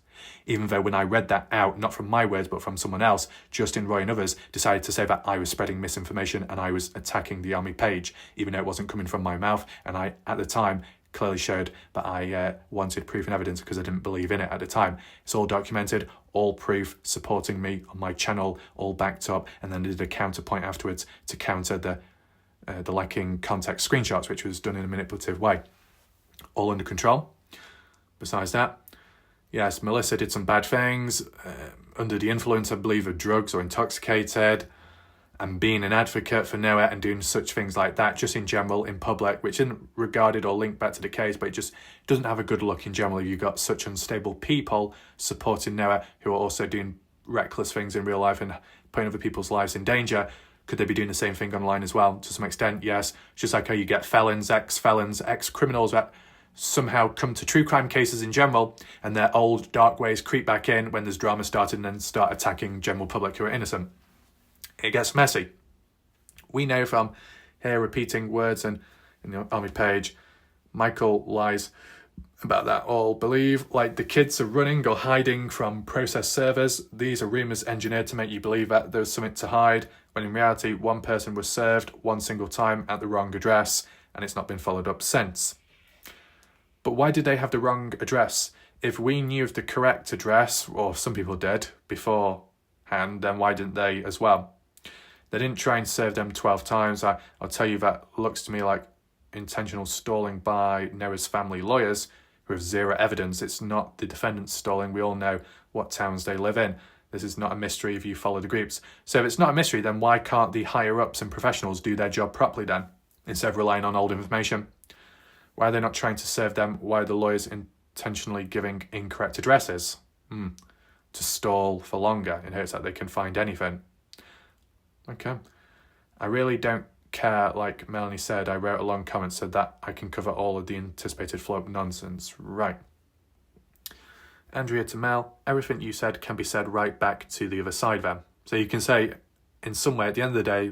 Even though when I read that out, not from my words, but from someone else, Justin Roy and others decided to say that I was spreading misinformation and I was attacking the army page, even though it wasn't coming from my mouth. And I, at the time, clearly showed that I wanted proof and evidence because I didn't believe in it at the time. It's all documented, all proof supporting me on my channel, all backed up, and then did a counterpoint afterwards to counter the lacking context screenshots, which was done in a manipulative way. All under control. Besides that, yes, Melissa did some bad things, under the influence, I believe, of drugs or intoxicated, and being an advocate for Noah and doing such things like that, just in general, in public, which isn't regarded or linked back to the case, but it just doesn't have a good look in general if you've got such unstable people supporting Noah who are also doing reckless things in real life and putting other people's lives in danger. Could they be doing the same thing online as well? To some extent, yes. Just like how you get felons, ex-criminals that somehow come to true crime cases in general and their old dark ways creep back in when there's drama started and then start attacking general public who are innocent. It gets messy. We know from here repeating words and in the army page, Michael lies about that all. Believe like the kids are running or hiding from process servers. These are rumours engineered to make you believe that there's something to hide, when in reality one person was served one single time at the wrong address and it's not been followed up since. But why did they have the wrong address? If we knew of the correct address, or some people did beforehand, then why didn't they as well? They didn't try and serve them 12 times. I'll tell you, that looks to me like intentional stalling by Noah's family lawyers who have zero evidence. It's not the defendants stalling. We all know what towns they live in. This is not a mystery if you follow the groups. So if it's not a mystery, then why can't the higher-ups and professionals do their job properly then, instead of relying on old information? Why are they not trying to serve them? Why are the lawyers intentionally giving incorrect addresses? To stall for longer in hopes that they can find anything. Okay. I really don't care, like Melanie said. I wrote a long comment, said that I can cover all of the anticipated float nonsense. Right. Andrea to Mel, everything you said can be said right back to the other side then. So you can say, in some way, at the end of the day,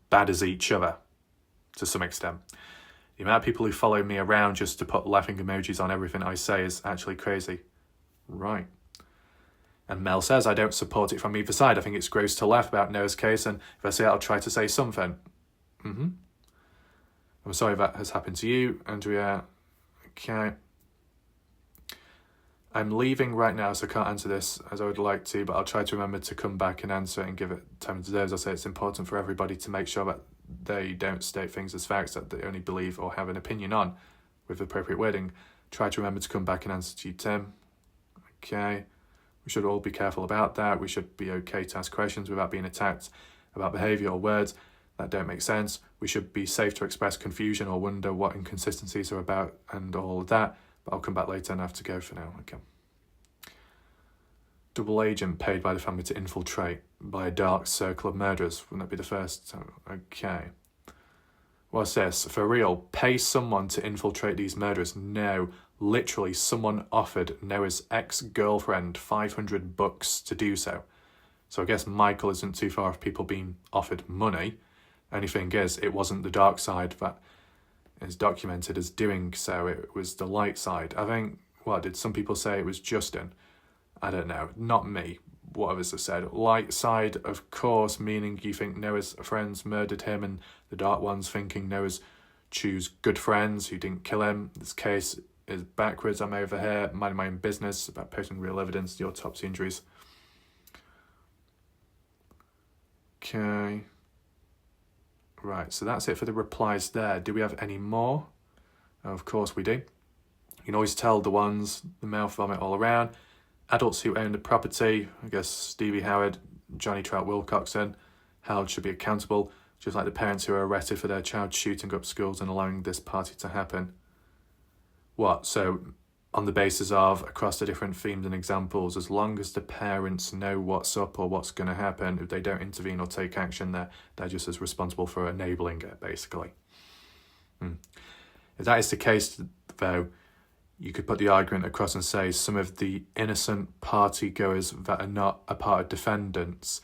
bad as each other, to some extent. The amount of people who follow me around just to put laughing emojis on everything I say is actually crazy. Right. And Mel says, I don't support it from either side. I think it's gross to laugh about Noah's case, and if I say it, I'll try to say something. I'm sorry that has happened to you, Andrea. Okay. I'm leaving right now, so I can't answer this as I would like to, but I'll try to remember to come back and answer it and give it time it deserves. I'll say it's important for everybody to make sure that they don't state things as facts that they only believe or have an opinion on with appropriate wording. Try to remember to come back and answer to you, Tim. Okay. We should all be careful about that. We should be okay to ask questions without being attacked about behaviour or words that don't make sense. We should be safe to express confusion or wonder what inconsistencies are about and all of that. But I'll come back later and I have to go for now. Okay. Double agent paid by the family to infiltrate by a dark circle of murderers. Wouldn't that be the first? Okay. What's this? For real, pay someone to infiltrate these murderers? No. Literally, someone offered Noah's ex-girlfriend $500 to do so. So I guess Michael isn't too far off people being offered money. Only thing is, it wasn't the dark side that is documented as doing so. It was the light side. I think, did some people say it was Justin? I don't know. Not me. What others have said. Light side, of course, meaning you think Noah's friends murdered him, and the dark ones thinking Noah's choose good friends who didn't kill him. This case is backwards. I'm over here minding my own business about posting real evidence, the autopsy injuries. Okay. Right, so that's it for the replies there. Do we have any more? Of course we do. You can always tell the ones, the mouth vomit all around. Adults who own the property, I guess Stevie Howard, Johnny Trout Wilcoxon, held should be accountable, just like the parents who are arrested for their child shooting up schools and allowing this party to happen. What? So on the basis of, across the different themes and examples, as long as the parents know what's up or what's going to happen, if they don't intervene or take action, they're just as responsible for enabling it, basically. If that is the case, though, you could put the argument across and say some of the innocent party-goers that are not a part of defendants,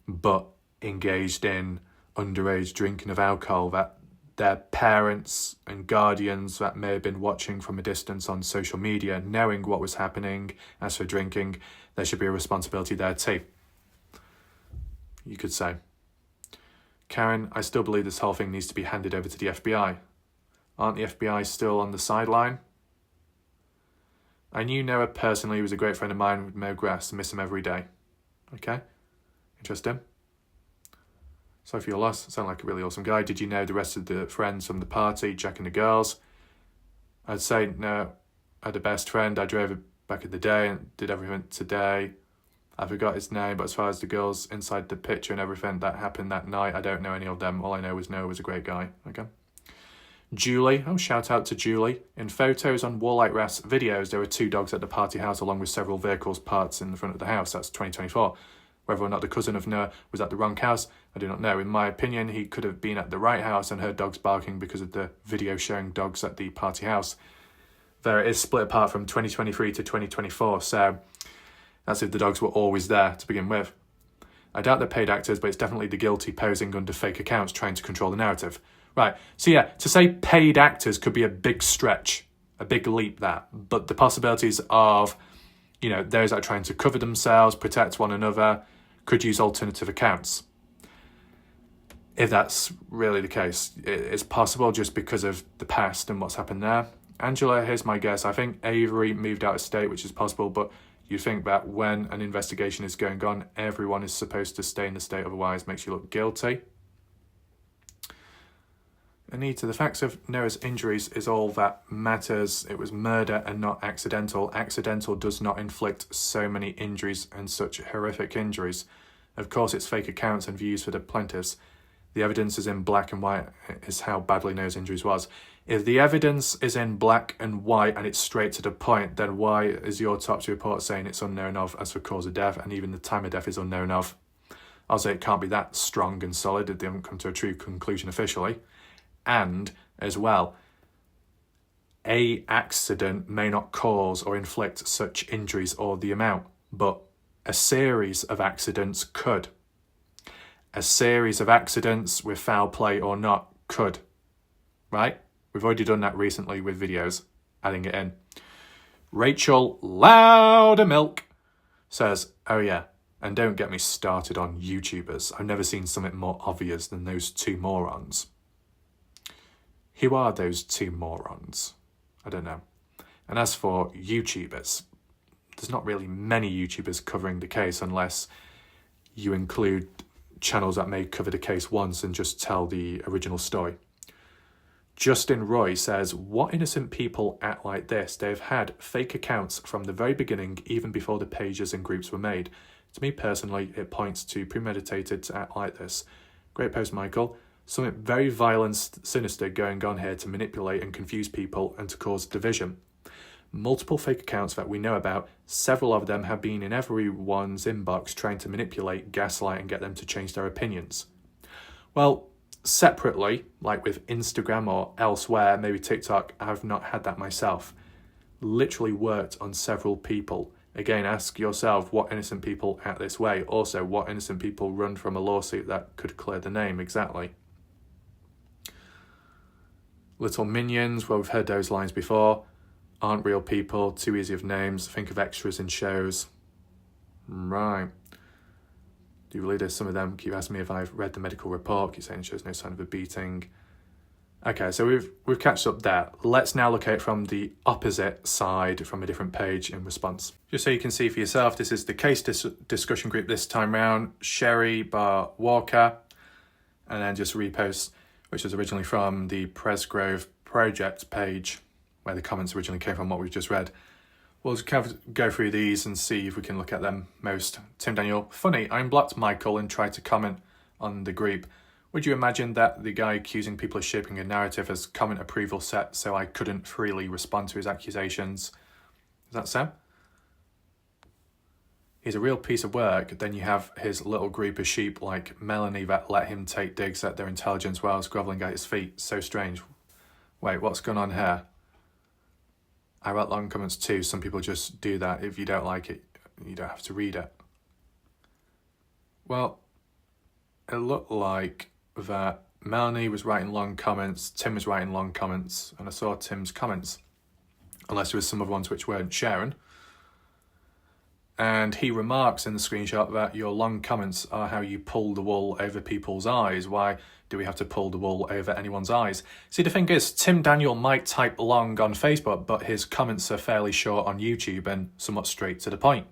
but engaged in underage drinking of alcohol, that their parents and guardians that may have been watching from a distance on social media, knowing what was happening as for drinking, there should be a responsibility there too. You could say. Karen, I still believe this whole thing needs to be handed over to the FBI. Aren't the FBI still on the sideline? I knew Noah personally. He was a great friend of mine with Mo Grass. Miss him every day. Okay? Interesting. Sorry for your loss. Sound like a really awesome guy. Did you know the rest of the friends from the party, Jack and the girls? I'd say no. I had a best friend. I drove it back in the day and did everything today. I forgot his name, but as far as the girls inside the picture and everything that happened that night, I don't know any of them. All I know is Noah was a great guy. Okay. Julie, shout out to Julie. In photos on Warlight Rafts videos, there were 2 dogs at the party house along with several vehicles parts in the front of the house. That's 2024. Whether or not the cousin of Noah was at the wrong house, I do not know. In my opinion, he could have been at the right house and heard dogs barking because of the video showing dogs at the party house. There it is split apart from 2023 to 2024, so that's if the dogs were always there to begin with. I doubt they're paid actors, but it's definitely the guilty posing under fake accounts trying to control the narrative. Right, so yeah, to say paid actors could be a big stretch, a big leap that, but the possibilities of, those that are trying to cover themselves, protect one another, could use alternative accounts. If that's really the case, it's possible just because of the past and what's happened there. Angela, here's my guess. I think Avery moved out of state, which is possible, but you think that when an investigation is going on, everyone is supposed to stay in the state, otherwise makes you look guilty. Anita, the facts of Noah's injuries is all that matters. It was murder and not accidental. Accidental does not inflict so many injuries and such horrific injuries. Of course, it's fake accounts and views for the plaintiffs. The evidence is in black and white is how badly Noah's injuries was. If the evidence is in black and white and it's straight to the point, then why is your autopsy report saying it's unknown of as for cause of death, and even the time of death is unknown of? I'll say it can't be that strong and solid if they haven't come to a true conclusion officially. And, as well, a accident may not cause or inflict such injuries or the amount, but a series of accidents could. A series of accidents with foul play or not could. Right? We've already done that recently with videos, adding it in. Rachel Loudermilk says, oh yeah, and don't get me started on YouTubers. I've never seen something more obvious than those two morons. Who are those two morons? I don't know. And as for YouTubers, there's not really many YouTubers covering the case unless you include channels that may cover the case once and just tell the original story. Justin Roy says, what innocent people act like this? They've had fake accounts from the very beginning, even before the pages and groups were made. To me personally, it points to premeditated to act like this. Great post, Michael. Something very violent, sinister going on here to manipulate and confuse people and to cause division. Multiple fake accounts that we know about, several of them have been in everyone's inbox trying to manipulate, gaslight and get them to change their opinions. Well, separately, like with Instagram or elsewhere, maybe TikTok, I've not had that myself. Literally worked on several people. Again, ask yourself what innocent people act this way. Also, what innocent people run from a lawsuit that could clear the name exactly. Little Minions, well, we've heard those lines before. Aren't real people, too easy of names, think of extras in shows. Right. Do you believe there's some of them? Keep asking me if I've read the medical report. Keep saying it shows no sign of a beating. Okay, so we've catched up there. Let's now look at it from the opposite side, from a different page in response. Just so you can see for yourself, this is the case discussion group this time round. Sherry Bar Walker, and then just repost, which was originally from the Presgrove Project page, where the comments originally came from what we've just read. We'll just kind of go through these and see if we can look at them most. Tim Daniel, funny, I unblocked Michael and tried to comment on the group. Would you imagine that the guy accusing people of shaping a narrative has comment approval set so I couldn't freely respond to his accusations? Is that so? He's a real piece of work. Then you have his little group of sheep like Melanie that let him take digs at their intelligence whilst grovelling at his feet. So strange. Wait, what's going on here? I write long comments too. Some people just do that. If you don't like it, you don't have to read it. Well, it looked like that Melanie was writing long comments, Tim was writing long comments, and I saw Tim's comments. Unless there was some other ones which weren't sharing. And he remarks in the screenshot that your long comments are how you pull the wool over people's eyes. Why do we have to pull the wool over anyone's eyes? See, the thing is, Tim Daniel might type long on Facebook, but his comments are fairly short on YouTube and somewhat straight to the point.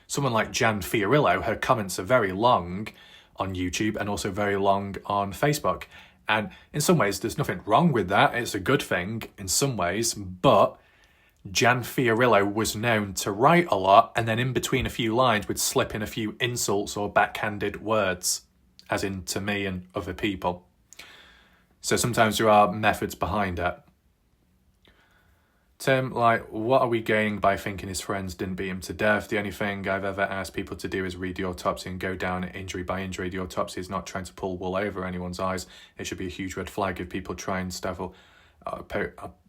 Someone like Jan Fiorillo, her comments are very long on YouTube and also very long on Facebook. And in some ways, there's nothing wrong with that. It's a good thing in some ways, but Jan Fiorillo was known to write a lot and then in between a few lines would slip in a few insults or backhanded words, as in to me and other people. So sometimes there are methods behind it. Tim, like, what are we gaining by thinking his friends didn't beat him to death? The only thing I've ever asked people to do is read the autopsy and go down injury by injury. The autopsy is not trying to pull wool over anyone's eyes. It should be a huge red flag if people try and stifle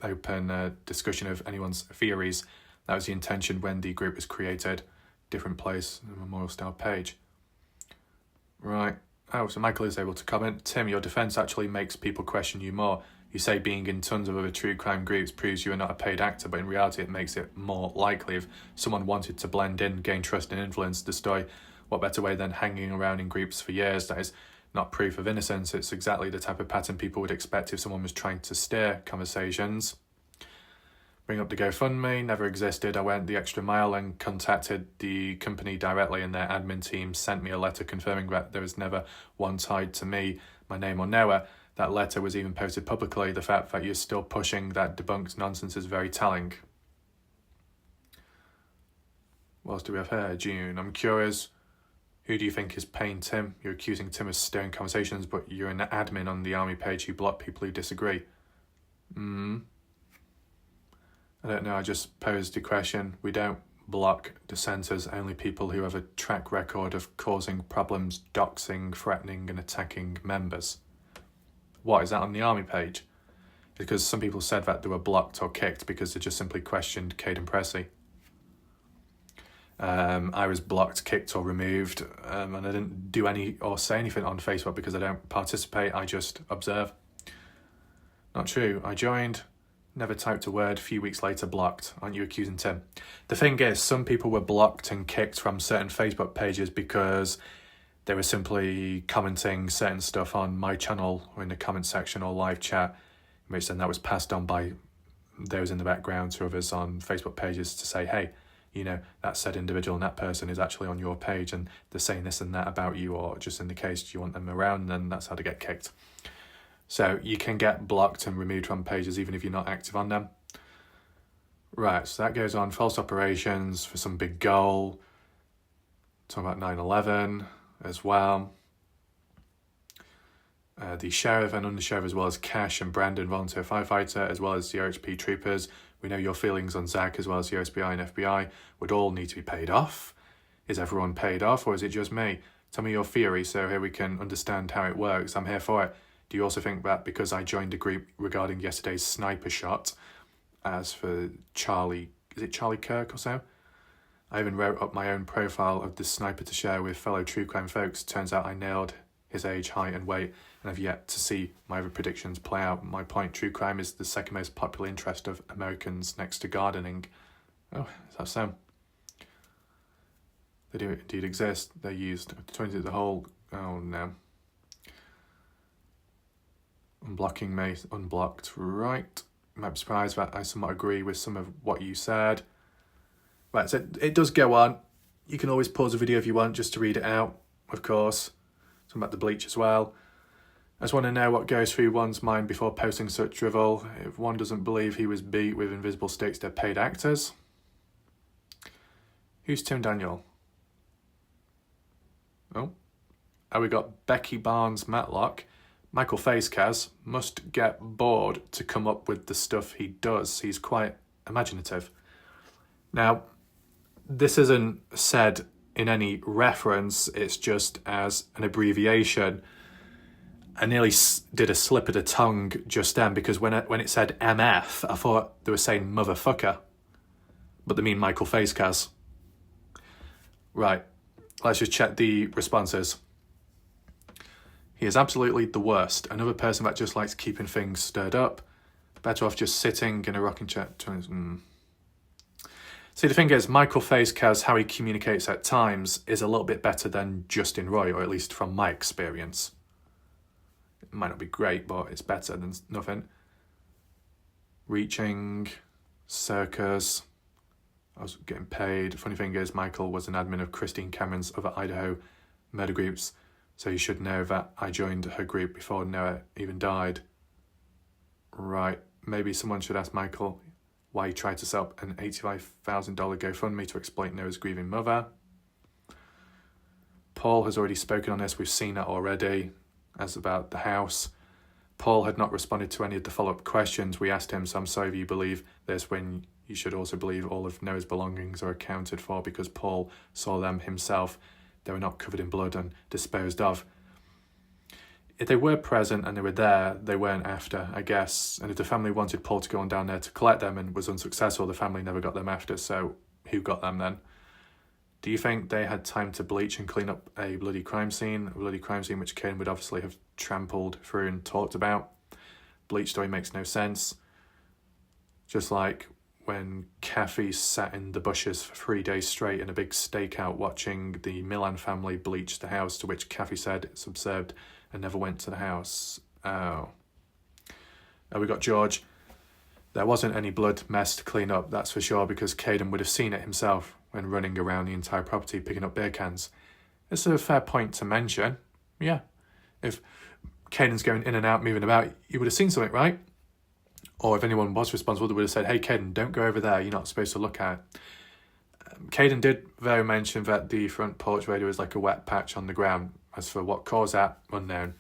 open discussion of anyone's theories. That was the intention when the group was created. Different place, the memorial style page. Right. Oh, so Michael is able to comment. Tim, your defence actually makes people question you more. You say being in tons of other true crime groups proves you are not a paid actor, but in reality it makes it more likely. If someone wanted to blend in, gain trust and influence the story, what better way than hanging around in groups for years? That is not proof of innocence. It's exactly the type of pattern people would expect if someone was trying to steer conversations. Bring up the GoFundMe, never existed. I went the extra mile and contacted the company directly, and their admin team sent me a letter confirming that there was never one tied to me, my name or Noah. that letter was even posted publicly. The fact that you're still pushing that debunked nonsense is very telling. What else do we have here? June. I'm curious, who do you think is paying Tim? You're accusing Tim of steering conversations, but you're an admin on the army page who block people who disagree. I don't know, I just posed the question. We don't block dissenters, only people who have a track record of causing problems, doxing, threatening and attacking members. What, is that on the army page? Because some people said that they were blocked or kicked because they just simply questioned Caden Pressey. I was blocked, kicked or removed, and I didn't do any or say anything on Facebook because I don't participate, I just observe. Not true. I joined, never typed a word, a few weeks later blocked. Aren't you accusing Tim? The thing is, some people were blocked and kicked from certain Facebook pages because they were simply commenting certain stuff on my channel or in the comment section or live chat, which then that was passed on by those in the background to others on Facebook pages to say, hey, you know, that said individual and that person is actually on your page and they're saying this and that about you, or just in the case, do you want them around? And then that's how to get kicked. So you can get blocked and removed from pages even if you're not active on them. Right, so that goes on. False operations for some big goal. Talking about 9/11 as well. The sheriff and undersheriff, as well as Cash and Brandon, volunteer firefighter, as well as the OHP troopers. We know your feelings on Zach, as well as the OSBI and FBI, would all need to be paid off. Is everyone paid off, or is it just me? Tell me your theory so here we can understand how it works. I'm here for it. Do you also think that because I joined a group regarding yesterday's sniper shot, as for Charlie, is it Charlie Kirk or so? I even wrote up my own profile of the sniper to share with fellow true crime folks. Turns out I nailed his age, height and weight, and I've yet to see my other predictions play out. My point, true crime is the second most popular interest of Americans next to gardening. Oh, is that so? They do indeed exist. They're used to the whole... Oh no. Unblocking me, unblocked, right. You might be surprised that I somewhat agree with some of what you said. Right, so it does go on. You can always pause the video if you want just to read it out, of course. Talking about the bleach as well. I just want to know what goes through one's mind before posting such drivel. If one doesn't believe he was beat with invisible sticks, they're paid actors. Who's Tim Daniel? Oh. We got Becky Barnes Matlock. Michael Facecaz must get bored to come up with the stuff he does. He's quite imaginative. Now, this isn't said in any reference, it's just as an abbreviation. I nearly did a slip of the tongue just then because when it said MF, I thought they were saying motherfucker, but they mean Michael Facecaz. Right, let's just check the responses. He is absolutely the worst. Another person that just likes keeping things stirred up. Better off just sitting in a rocking chair. See, the thing is, Michael Facecaz, how he communicates at times, is a little bit better than Justin Roy, or at least from my experience. It might not be great, but it's better than nothing. Reaching, circus, I was getting paid. Funny thing is, Michael was an admin of Christine Cameron's other Idaho murder groups, so you should know that I joined her group before Noah even died. Right, maybe someone should ask Michael why he tried to set up an $85,000 GoFundMe to exploit Noah's grieving mother. Paul has already spoken on this. We've seen that already, as about the house. Paul had not responded to any of the follow-up questions we asked him, so I'm sorry if you believe this when you should also believe all of Noah's belongings are accounted for because Paul saw them himself. They were not covered in blood and disposed of. If they were present and they were there, they weren't after, I guess. And if the family wanted Paul to go on down there to collect them and was unsuccessful, the family never got them after, so who got them then? Do you think they had time to bleach and clean up a bloody crime scene? A bloody crime scene which Kane would obviously have trampled through and talked about. Bleach story makes no sense. Just like when Kathy sat in the bushes for 3 days straight in a big stakeout watching the Milan family bleach the house, to which Kathy said it's absurd and never went to the house. Oh. We got George. There wasn't any blood mess to clean up, that's for sure, because Caden would have seen it himself when running around the entire property picking up beer cans. It's a fair point to mention. Yeah. If Caden's going in and out, moving about, you would have seen something, right? Or if anyone was responsible, they would have said, hey, Caden, don't go over there. You're not supposed to look at it. Caden did, though, mention that the front porch radio was like a wet patch on the ground. As for what caused that, unknown.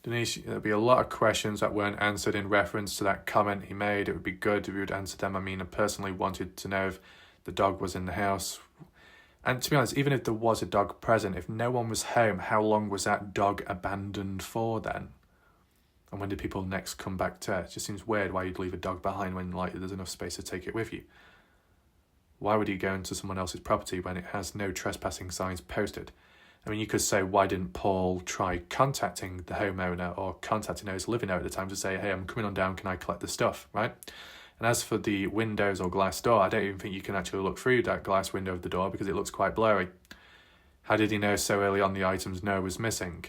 Denise, there'll be a lot of questions that weren't answered in reference to that comment he made. It would be good if you would answer them. I mean, I personally wanted to know if the dog was in the house. And to be honest, even if there was a dog present, if no one was home, how long was that dog abandoned for then? And when did people next come back to it? It just seems weird why you'd leave a dog behind when like there's enough space to take it with you. Why would you go into someone else's property when it has no trespassing signs posted? I mean, you could say, why didn't Paul try contacting the homeowner or contacting those living there at the time to say, hey, I'm coming on down, can I collect the stuff, right? And as for the windows or glass door, I don't even think you can actually look through that glass window of the door because it looks quite blurry. How did he know so early on the items Noah was missing?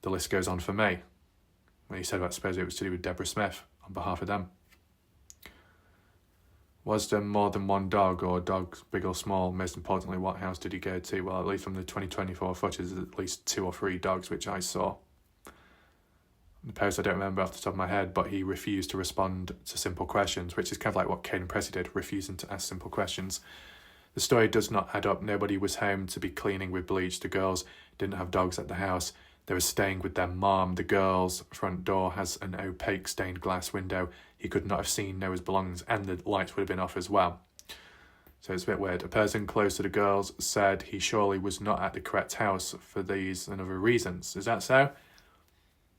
The list goes on for me. When he said about suppose it was to do with Deborah Smith on behalf of them. Was there more than one dog or dogs, big or small? Most importantly, what house did he go to? Well, at least from the 2024 footage, there's at least 2 or 3 dogs, which I saw. The post I don't remember off the top of my head, but he refused to respond to simple questions, which is kind of like what Caden Pressey did, refusing to ask simple questions. The story does not add up. Nobody was home to be cleaning with bleach. The girls didn't have dogs at the house. They were staying with their mom. The girl's front door has an opaque stained glass window. He could not have seen Noah's belongings, and the lights would have been off as well. So it's a bit weird. A person close to the girls said he surely was not at the correct house for these and other reasons. Is that so?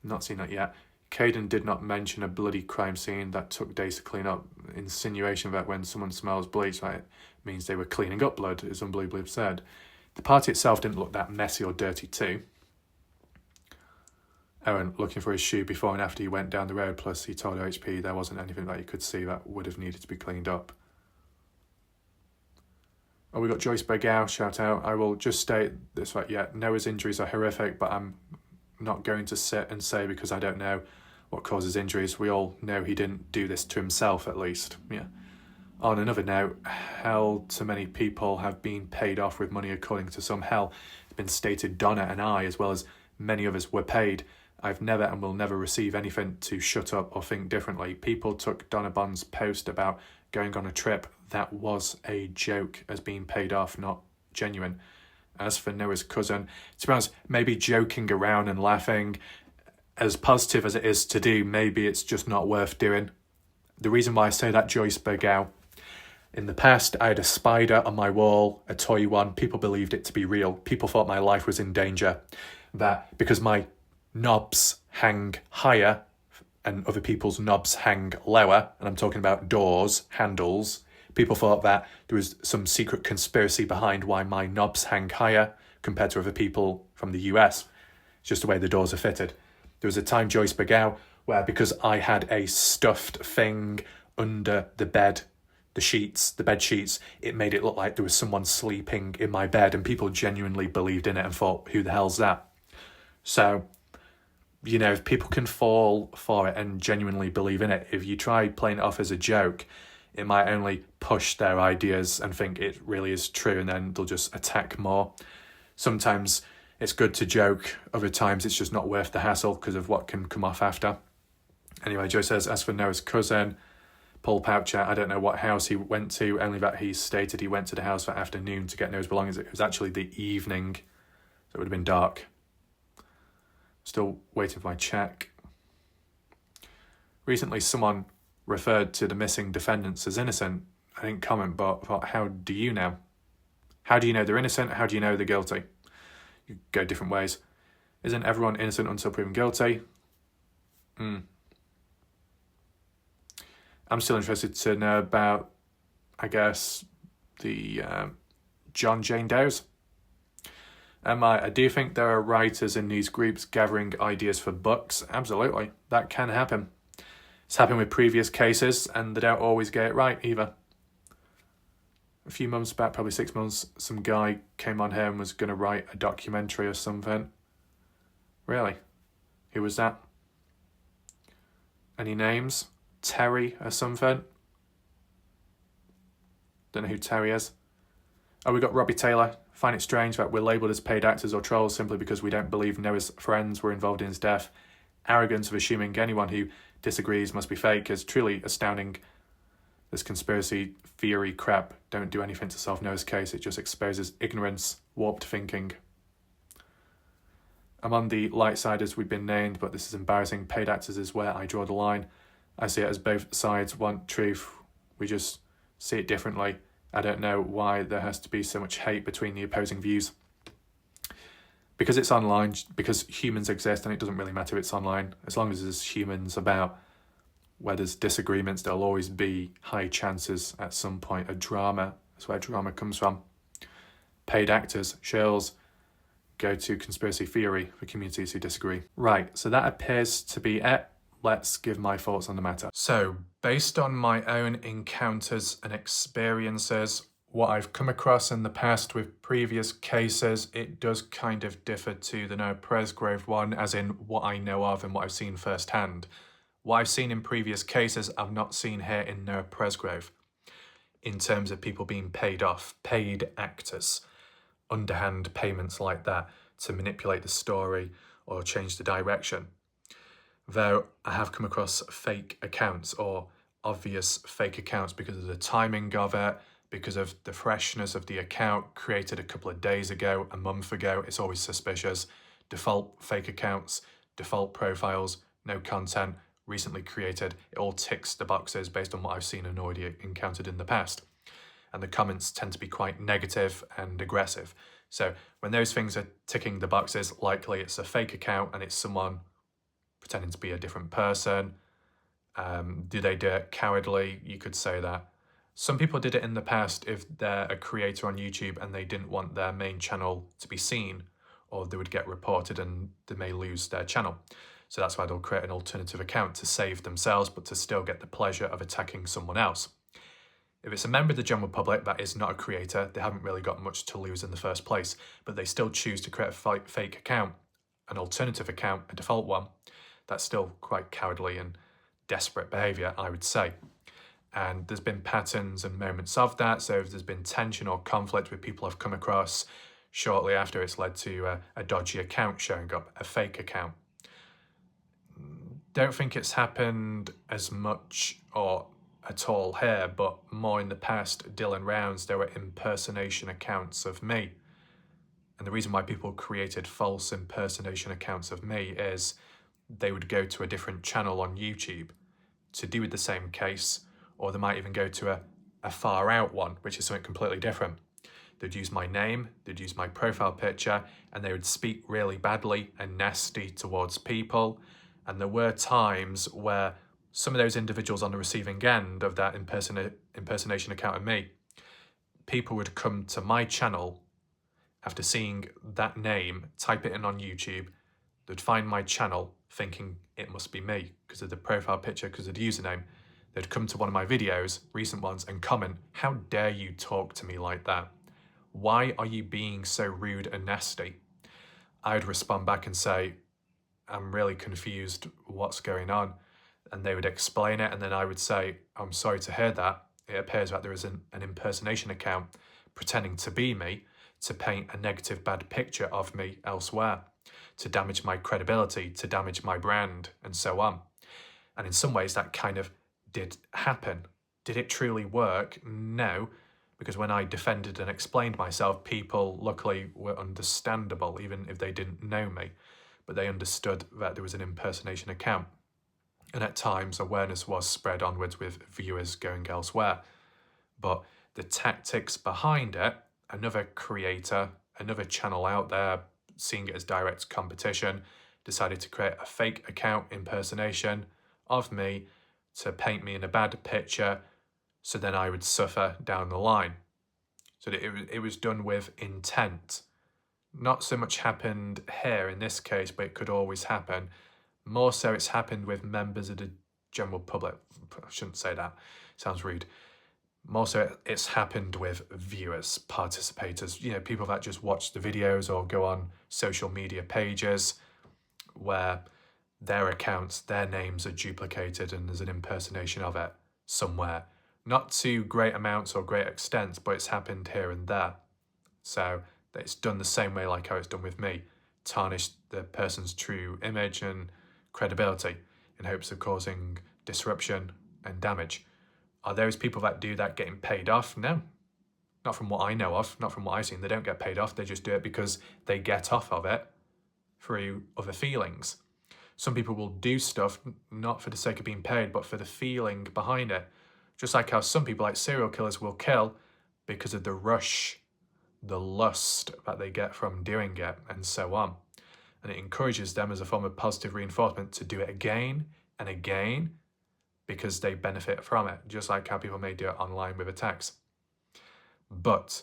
Not seen that yet. Caden did not mention a bloody crime scene that took days to clean up. Insinuation that when someone smells bleach, right, means they were cleaning up blood is unbelievably absurd. The party itself didn't look that messy or dirty too. Owen looking for his shoe before and after he went down the road, plus he told OHP there wasn't anything that he could see that would have needed to be cleaned up. Oh, we got Joyce Bergow, shout out. I will just state this right, yeah, Noah's injuries are horrific, but I'm not going to sit and say because I don't know what causes injuries. We all know he didn't do this to himself, at least. Yeah. On another note, hell to many people have been paid off with money according to some. Hell, it's been stated Donna and I, as well as many others, were paid. I've never and will never receive anything to shut up or think differently. People took Donna Bond's post about going on a trip. That was a joke as being paid off, not genuine. As for Noah's cousin, to be honest, maybe joking around and laughing, as positive as it is to do, maybe it's just not worth doing. The reason why I say that, Joyce Bergow, in the past, I had a spider on my wall, a toy one. People believed it to be real. People thought my life was in danger. That because my knobs hang higher and other people's knobs hang lower, and I'm talking about doors, handles, people thought that there was some secret conspiracy behind why my knobs hang higher compared to other people from the US. It's just the way the doors are fitted. There was a time, Joyce Bergow, where because I had a stuffed thing under the bed, the bed sheets, it made it look like there was someone sleeping in my bed, and people genuinely believed in it and thought, who the hell's that? So, you know, if people can fall for it and genuinely believe in it, if you try playing it off as a joke, it might only push their ideas and think it really is true, and then they'll just attack more. Sometimes it's good to joke, other times it's just not worth the hassle because of what can come off after. Anyway, Joe says, as for Noah's cousin, Paul Poucher, I don't know what house he went to, only that he stated he went to the house that afternoon to get Noah's belongings. It was actually the evening, so it would have been dark. Still waiting for my check. Recently, someone referred to the missing defendants as innocent. I didn't comment, but thought, how do you know? How do you know they're innocent? How do you know they're guilty? You go different ways. Isn't everyone innocent until proven guilty? I'm still interested to know about, I guess, the John Jane Does. Do you think there are writers in these groups gathering ideas for books? Absolutely. That can happen. It's happened with previous cases, and they don't always get it right either. A few months back, probably 6 months, some guy came on here and was going to write a documentary or something. Really? Who was that? Any names? Terry or something? Don't know who Terry is. Oh, we got Robbie Taylor. Find it strange that we're labelled as paid actors or trolls simply because we don't believe Noah's friends were involved in his death. Arrogance of assuming anyone who disagrees must be fake is truly astounding. This conspiracy theory crap don't do anything to solve Noah's case. It just exposes ignorance, warped thinking. I'm on the light side as we've been named, but this is embarrassing. Paid actors is where I draw the line. I see it as both sides want truth. We just see it differently. I don't know why there has to be so much hate between the opposing views. Because it's online, because humans exist, and it doesn't really matter if it's online. As long as there's humans about, where there's disagreements, there'll always be high chances at some point of drama. That's where drama comes from. Paid actors, shills, go to conspiracy theory for communities who disagree. Right, so that appears to be it. Let's give my thoughts on the matter. So, based on my own encounters and experiences, what I've come across in the past with previous cases, it does kind of differ to the Noah Presgrove one, as in what I know of and what I've seen firsthand. What I've seen in previous cases, I've not seen here in Noah Presgrove, in terms of people being paid off, paid actors, underhand payments like that to manipulate the story or change the direction. Though I have come across fake accounts or obvious fake accounts because of the timing of it, because of the freshness of the account created a couple of days ago, a month ago. It's always suspicious. Default fake accounts, default profiles, no content, recently created. It all ticks the boxes based on what I've seen and already encountered in the past. And the comments tend to be quite negative and aggressive. So when those things are ticking the boxes, likely it's a fake account and it's someone pretending to be a different person. Do they do it cowardly? You could say that. Some people did it in the past if they're a creator on YouTube and they didn't want their main channel to be seen, or they would get reported and they may lose their channel. So that's why they'll create an alternative account to save themselves, but to still get the pleasure of attacking someone else. If it's a member of the general public that is not a creator, they haven't really got much to lose in the first place, but they still choose to create a fake account, an alternative account, a default one. That's still quite cowardly and desperate behaviour, I would say. And there's been patterns and moments of that. So if there's been tension or conflict with people I've come across, shortly after it's led to a dodgy account showing up, a fake account. Don't think it's happened as much or at all here, but more in the past, Dylan rounds, there were impersonation accounts of me. And the reason why people created false impersonation accounts of me is they would go to a different channel on YouTube to do with the same case, or they might even go to a far out one, which is something completely different. They'd use my name, they'd use my profile picture, and they would speak really badly and nasty towards people. And there were times where some of those individuals on the receiving end of that impersonation account of me, people would come to my channel after seeing that name, type it in on YouTube, they'd find my channel thinking it must be me because of the profile picture, because of the username. They'd come to one of my videos, recent ones, and comment, "How dare you talk to me like that? Why are you being so rude and nasty?" I'd respond back and say, "I'm really confused, what's going on?" And they would explain it, and then I would say, "I'm sorry to hear that. It appears that there is an impersonation account pretending to be me to paint a negative, bad picture of me elsewhere, to damage my credibility, to damage my brand, and so on." And in some ways that kind of did happen. Did it truly work? No, because when I defended and explained myself, people luckily were understandable, even if they didn't know me, but they understood that there was an impersonation account. And at times awareness was spread onwards with viewers going elsewhere. But the tactics behind it, another creator, another channel out there, seeing it as direct competition, decided to create a fake account impersonation of me to paint me in a bad picture, so then I would suffer down the line. So it was done with intent. Not so much happened here in this case, but it could always happen. More so it's happened with members of the general public. I shouldn't say that, sounds rude. More so it's happened with viewers, participators, people that just watch the videos or go on social media pages where their accounts, their names are duplicated and there's an impersonation of it somewhere. Not to great amounts or great extents, but it's happened here and there. So that it's done the same way like how it's done with me, tarnish the person's true image and credibility in hopes of causing disruption and damage. Are those people that do that getting paid off? No, not from what I know of, not from what I've seen. They don't get paid off, they just do it because they get off of it through other feelings. Some people will do stuff not for the sake of being paid, but for the feeling behind it. Just like how some people, like serial killers, will kill because of the rush, the lust that they get from doing it, and so on. And it encourages them as a form of positive reinforcement to do it again and again because they benefit from it, just like how people may do it online with attacks. But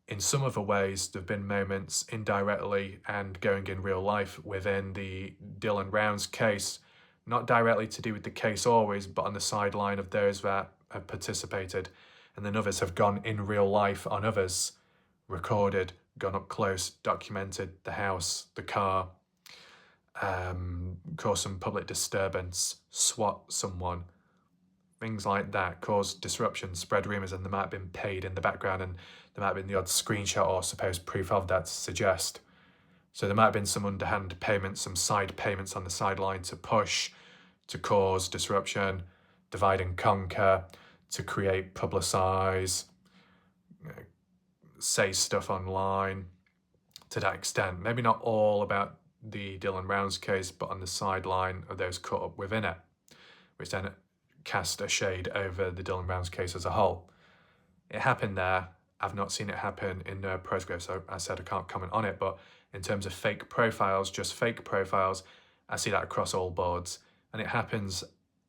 in some other ways, there have been moments indirectly and going in real life within the Dylan Rounds case, not directly to do with the case always, but on the sideline of those that have participated. And then others have gone in real life on others, recorded, gone up close, documented the house, the car, caused some public disturbance, swat someone, things like that, caused disruption, spread rumours, and they might have been paid in the background, and there might have been the odd screenshot or supposed proof of that to suggest. So there might have been some underhand payments, some side payments on the sideline to push, to cause disruption, divide and conquer, to create, publicise, say stuff online to that extent. Maybe not all about the Dylan Rounds case, but on the sideline of those caught up within it, which then cast a shade over the Dylan Rounds case as a whole. It happened there. I've not seen it happen in Noah Presgrove, so I said I can't comment on it, but in terms of fake profiles, just fake profiles, I see that across all boards, and it happens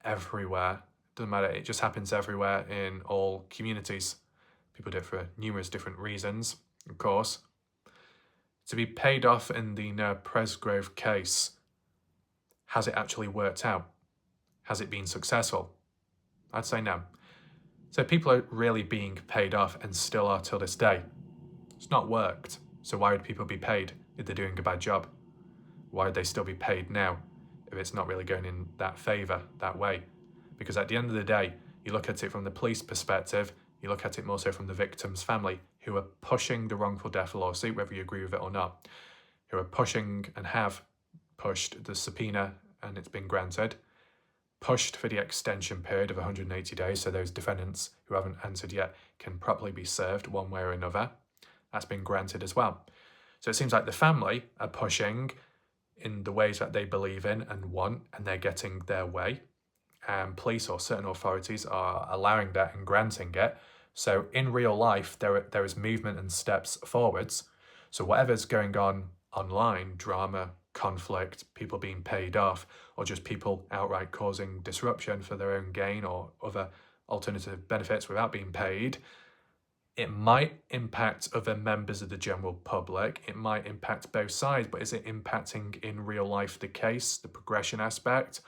everywhere. Doesn't matter, it just happens everywhere in all communities. People do it for numerous different reasons, of course. To be paid off in the Noah Presgrove case, has it actually worked out? Has it been successful? I'd say no. So people are really being paid off and still are till this day. It's not worked. So why would people be paid if they're doing a bad job? Why would they still be paid now if it's not really going in that favour, that way? Because at the end of the day, you look at it from the police perspective, you look at it more so from the victim's family, who are pushing the wrongful death lawsuit, whether you agree with it or not, who are pushing and have pushed the subpoena, and it's been granted, pushed for the extension period of 180 days, so those defendants who haven't answered yet can properly be served one way or another. That's been granted as well. So it seems like the family are pushing in the ways that they believe in and want, and they're getting their way. And police or certain authorities are allowing that and granting it. So in real life, there is movement and steps forwards. So whatever's going on online, drama, conflict, people being paid off, or just people outright causing disruption for their own gain or other alternative benefits without being paid, it might impact other members of the general public. It might impact both sides, but is it impacting in real life the case, the progression aspect?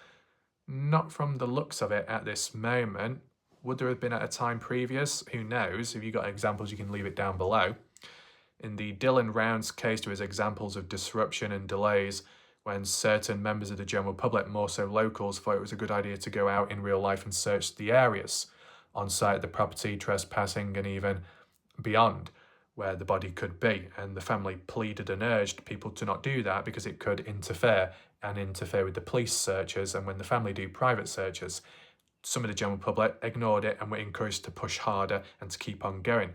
Not from the looks of it at this moment. Would there have been at a time previous? Who knows? If you've got examples, you can leave it down below. In the Dylan Rounds case, there is examples of disruption and delays when certain members of the general public, more so locals, thought it was a good idea to go out in real life and search the areas on site, the property, trespassing, and even beyond where the body could be. And the family pleaded and urged people to not do that because it could interfere with the police searches. And when the family do private searches, some of the general public ignored it and were encouraged to push harder and to keep on going.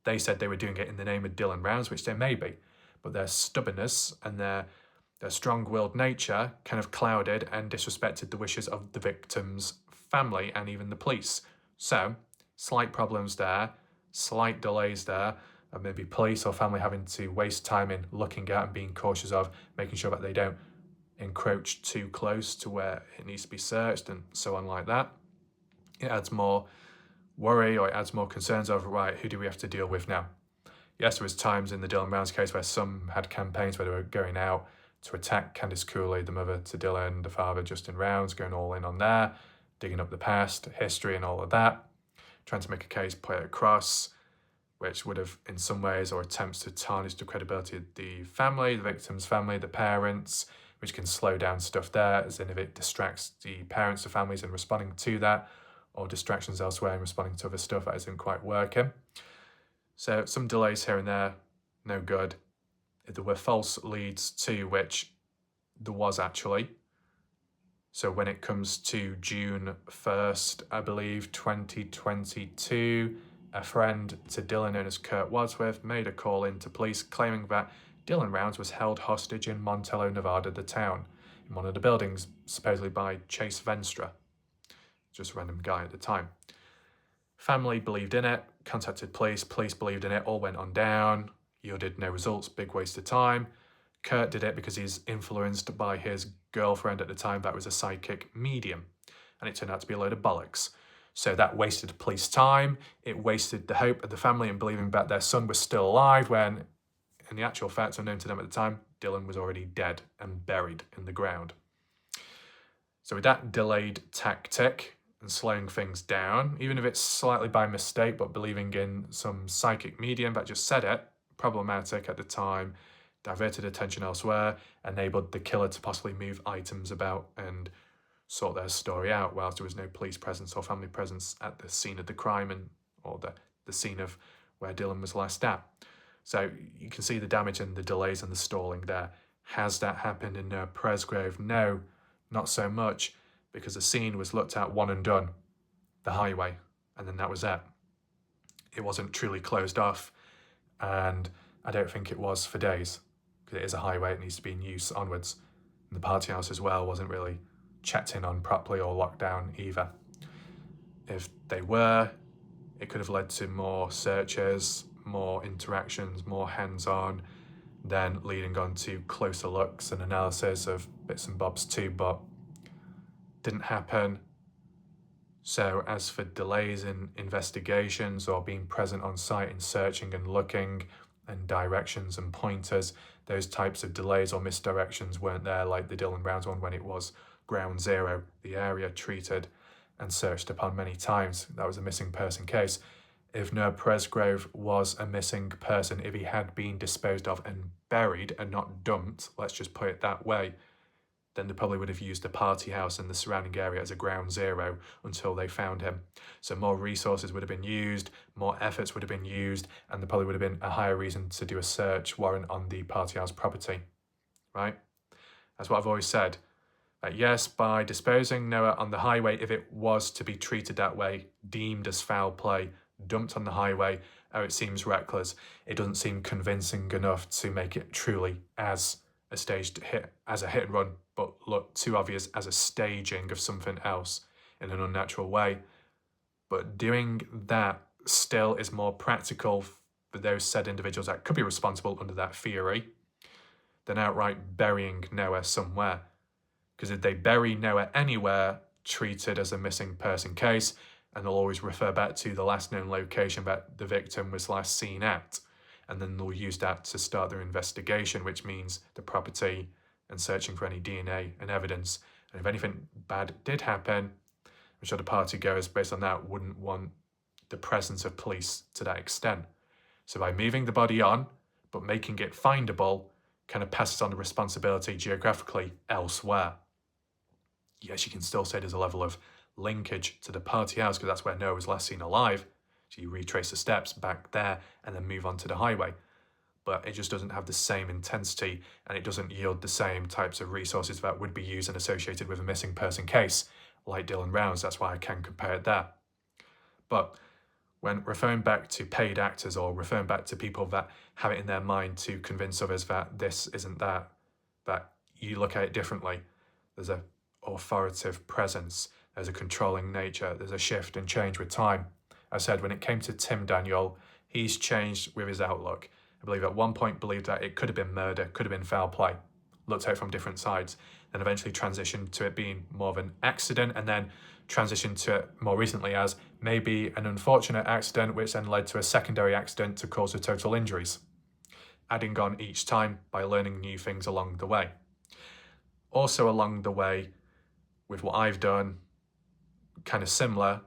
They said they were doing it in the name of Dylan Rounds, which they may be, but their stubbornness and their strong-willed nature kind of clouded and disrespected the wishes of the victim's family and even the police. So, slight problems there, slight delays there, and maybe police or family having to waste time in looking at and being cautious of, making sure that they don't encroach too close to where it needs to be searched and so on like that. It adds more worry, or it adds more concerns over, right, who do we have to deal with now? Yes, there was times in the Dylan Rounds case where some had campaigns where they were going out to attack Candice Cooley, the mother to Dylan, the father Justin Rounds, going all in on there, digging up the past, history and all of that, trying to make a case, put it across, which would have in some ways, or attempts to tarnish the credibility of the family, the victim's family, the parents, which can slow down stuff there, as in if it distracts the parents, the families in responding to that, or distractions elsewhere in responding to other stuff that isn't quite working. So some delays here and there, no good. There were false leads too, which there was actually. So when it comes to June 1st, I believe, 2022, a friend to Dylan known as Kurt Wadsworth made a call into police claiming that Dylan Rounds was held hostage in Montello, Nevada, the town, in one of the buildings, supposedly by Chase Venstra, just a random guy at the time. Family believed in it, contacted police believed in it, all went on down, yielded no results, big waste of time. Kurt did it because he's influenced by his girlfriend at the time that was a psychic medium, and it turned out to be a load of bollocks. So that wasted police time, it wasted the hope of the family in believing that their son was still alive when, in the actual facts unknown to them at the time, Dylan was already dead and buried in the ground. So with that delayed tactic and slowing things down, even if it's slightly by mistake, but believing in some psychic medium that just said it, problematic at the time, diverted attention elsewhere, enabled the killer to possibly move items about and sort their story out whilst there was no police presence or family presence at the scene of the crime or the scene of where Dylan was last at. So you can see the damage and the delays and the stalling there. Has that happened in Noah Presgrove? No, not so much, because the scene was looked at one and done, the highway, and then that was it. It wasn't truly closed off, and I don't think it was for days, because it is a highway, it needs to be in use onwards. And the party house as well wasn't really checked in on properly or locked down either. If they were, it could have led to more searches, more interactions, more hands-on, then leading on to closer looks and analysis of bits and bobs too, but didn't happen. So as for delays in investigations or being present on site and searching and looking and directions and pointers, those types of delays or misdirections weren't there like the Dylan Rounds one when it was ground zero, the area treated and searched upon many times. That was a missing person case. If Noah Presgrove was a missing person, if he had been disposed of and buried and not dumped, let's just put it that way, then they probably would have used the party house and the surrounding area as a ground zero until they found him. So more resources would have been used, more efforts would have been used, and there probably would have been a higher reason to do a search warrant on the party house property, right? That's what I've always said. That yes, by disposing Noah on the highway, if it was to be treated that way, deemed as foul play, dumped on the highway, it seems reckless. It doesn't seem convincing enough to make it truly as a staged hit, as a hit and run, but look too obvious as a staging of something else in an unnatural way. But doing that still is more practical for those said individuals that could be responsible under that theory than outright burying Noah somewhere. Because if they bury Noah anywhere, treated as a missing person case, and they'll always refer back to the last known location that the victim was last seen at, and then they'll use that to start their investigation, which means the property and searching for any DNA and evidence. And if anything bad did happen, I'm sure the party goers, based on that, wouldn't want the presence of police to that extent. So by moving the body on, but making it findable, kind of passes on the responsibility geographically elsewhere. Yes, you can still say there's a level of linkage to the party house because that's where Noah was last seen alive. So you retrace the steps back there and then move on to the highway. But it just doesn't have the same intensity and it doesn't yield the same types of resources that would be used and associated with a missing person case like Dylan Rounds. That's why I can compare it there. But when referring back to paid actors or referring back to people that have it in their mind to convince others that this isn't that you look at it differently. There's a authoritative presence, there's a controlling nature, there's a shift and change with time. I said when it came to Tim Daniel, he's changed with his outlook. I believe at one point believed that it could have been murder, could have been foul play, looked at it from different sides, then eventually transitioned to it being more of an accident and then transitioned to it more recently as maybe an unfortunate accident which then led to a secondary accident to cause the total injuries, adding on each time by learning new things along the way. Also along the way with what I've done, kind of similar,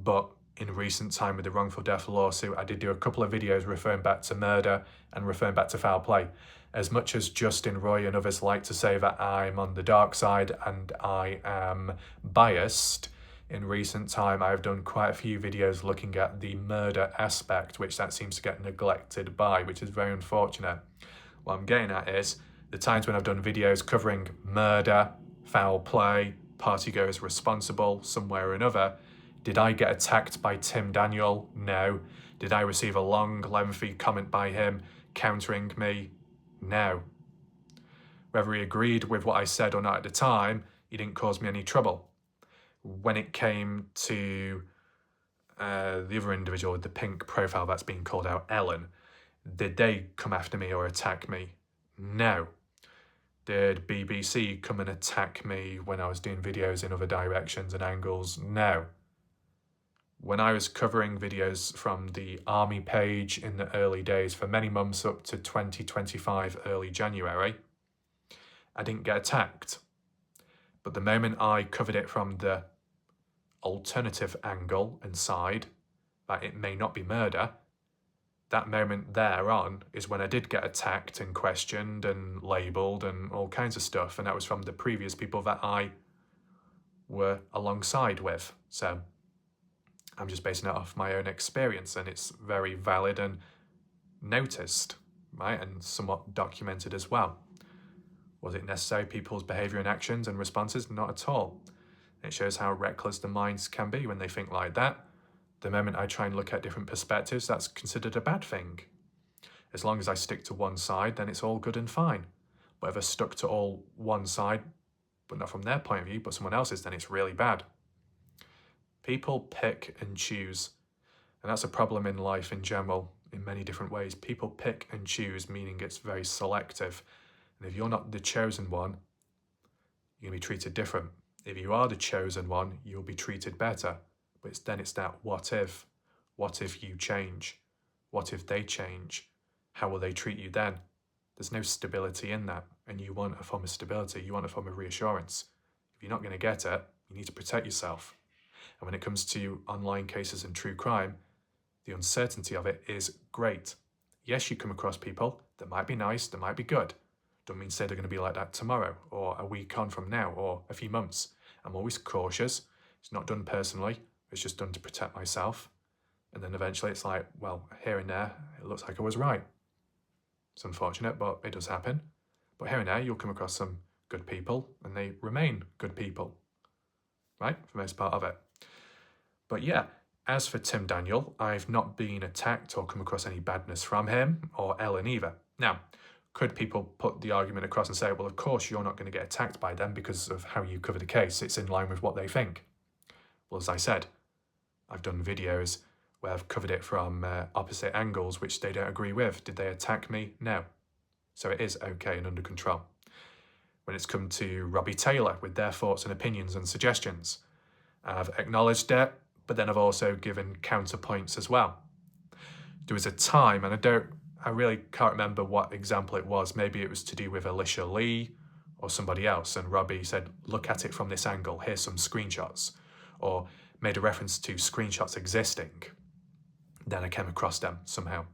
but in recent time with the wrongful death lawsuit, I did do a couple of videos referring back to murder and referring back to foul play. As much as Justin Roy and others like to say that I'm on the dark side and I am biased, in recent time, I've done quite a few videos looking at the murder aspect, which that seems to get neglected by, which is very unfortunate. What I'm getting at is the times when I've done videos covering murder, foul play, partygoers responsible, some way or another. Did I get attacked by Tim Daniel? No. Did I receive a long, lengthy comment by him countering me? No. Whether he agreed with what I said or not at the time, he didn't cause me any trouble. When it came to the other individual with the pink profile that's being called out, Ellen, did they come after me or attack me? No. Did BBC come and attack me when I was doing videos in other directions and angles? No. When I was covering videos from the army page in the early days for many months up to 2025 early January, I didn't get attacked. But the moment I covered it from the alternative angle and side, that it may not be murder, that moment thereon is when I did get attacked and questioned and labelled and all kinds of stuff, and that was from the previous people that I were alongside with. So I'm just basing it off my own experience, and it's very valid and noticed, right, and somewhat documented as well. Was it necessary, people's behaviour and actions and responses? Not at all. It shows how reckless the minds can be when they think like that. The moment I try and look at different perspectives, that's considered a bad thing. As long as I stick to one side, then it's all good and fine. But if I stuck to all one side, but not from their point of view, but someone else's, then it's really bad. People pick and choose. And that's a problem in life in general, in many different ways. People pick and choose, meaning it's very selective. And if you're not the chosen one, you're going to be treated different. If you are the chosen one, you'll be treated better. But it's that what if? What if you change? What if they change? How will they treat you then? There's no stability in that, and you want a form of stability, you want a form of reassurance. If you're not going to get it, you need to protect yourself. And when it comes to online cases and true crime, the uncertainty of it is great. Yes, you come across people that might be nice, that might be good. Don't mean to say they're going to be like that tomorrow, or a week on from now, or a few months. I'm always cautious. It's not done personally. It's just done to protect myself. And then eventually it's like, well, here and there, it looks like I was right. It's unfortunate, but it does happen. But here and there, you'll come across some good people, and they remain good people, right? For the most part of it. But yeah, as for Tim Daniel, I've not been attacked or come across any badness from him, or Ellen either. Now, could people put the argument across and say, well, of course, you're not going to get attacked by them because of how you cover the case. It's in line with what they think. Well, as I said, I've done videos where I've covered it from opposite angles, which they don't agree with. Did they attack me? No. So it is okay and under control. When it's come to Robbie Taylor with their thoughts and opinions and suggestions, I've acknowledged it, but then I've also given counterpoints as well. There was a time, and I really can't remember what example it was. Maybe it was to do with Alicia Lee or somebody else, and Robbie said, look at it from this angle, here's some screenshots, or made a reference to screenshots existing. Then I came across them somehow.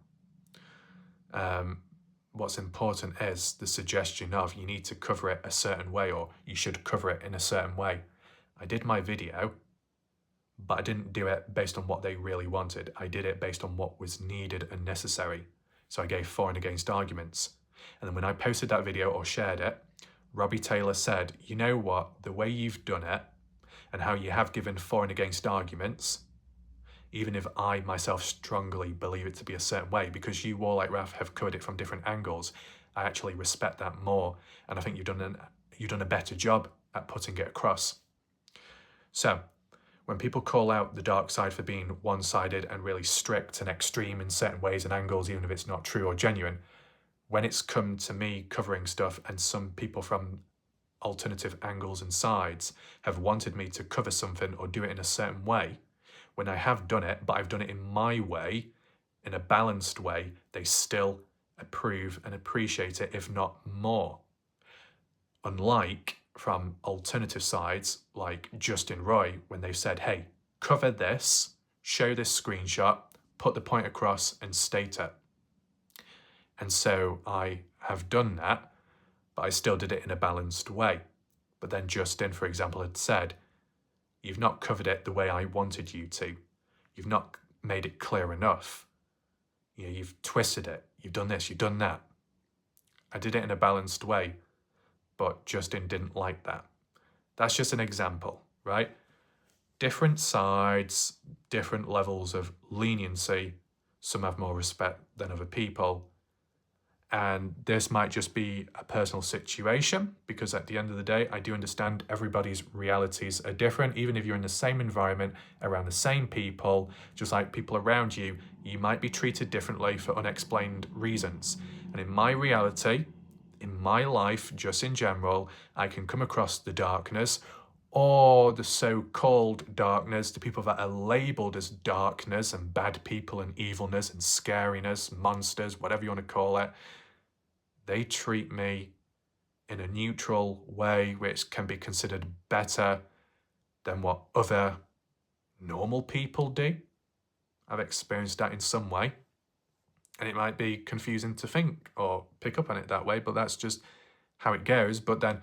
What's important is the suggestion of you need to cover it a certain way, or you should cover it in a certain way. I did my video, but I didn't do it based on what they really wanted. I did it based on what was needed and necessary. So I gave for and against arguments. And then when I posted that video or shared it, Robbie Taylor said, you know what, the way you've done it and how you have given for and against arguments, even if I myself strongly believe it to be a certain way, because you, Warlike Raf, have covered it from different angles, I actually respect that more. And I think you've done a better job at putting it across. So when people call out the dark side for being one-sided and really strict and extreme in certain ways and angles, even if it's not true or genuine, when it's come to me covering stuff and some people from alternative angles and sides have wanted me to cover something or do it in a certain way, when I have done it, but I've done it in my way, in a balanced way, they still approve and appreciate it, if not more. Unlike from alternative sides like Justin Roy, when they've said, hey, cover this, show this screenshot, put the point across and state it. And so I have done that, but I still did it in a balanced way. But then Justin, for example, had said, You've not covered it the way I wanted you to. You've not made it clear enough. You've twisted it. You've done this, you've done that. I did it in a balanced way, but Justin didn't like that. That's just an example, right? Different sides, different levels of leniency. Some have more respect than other people. And this might just be a personal situation, because at the end of the day, I do understand everybody's realities are different. Even if you're in the same environment, around the same people, just like people around you, you might be treated differently for unexplained reasons. And in my reality, in my life, just in general, I can come across the darkness, or the so-called darkness, the people that are labelled as darkness and bad people and evilness and scariness, monsters, whatever you want to call it. They treat me in a neutral way which can be considered better than what other normal people do. I've experienced that in some way, and it might be confusing to think or pick up on it that way, but that's just how it goes. But then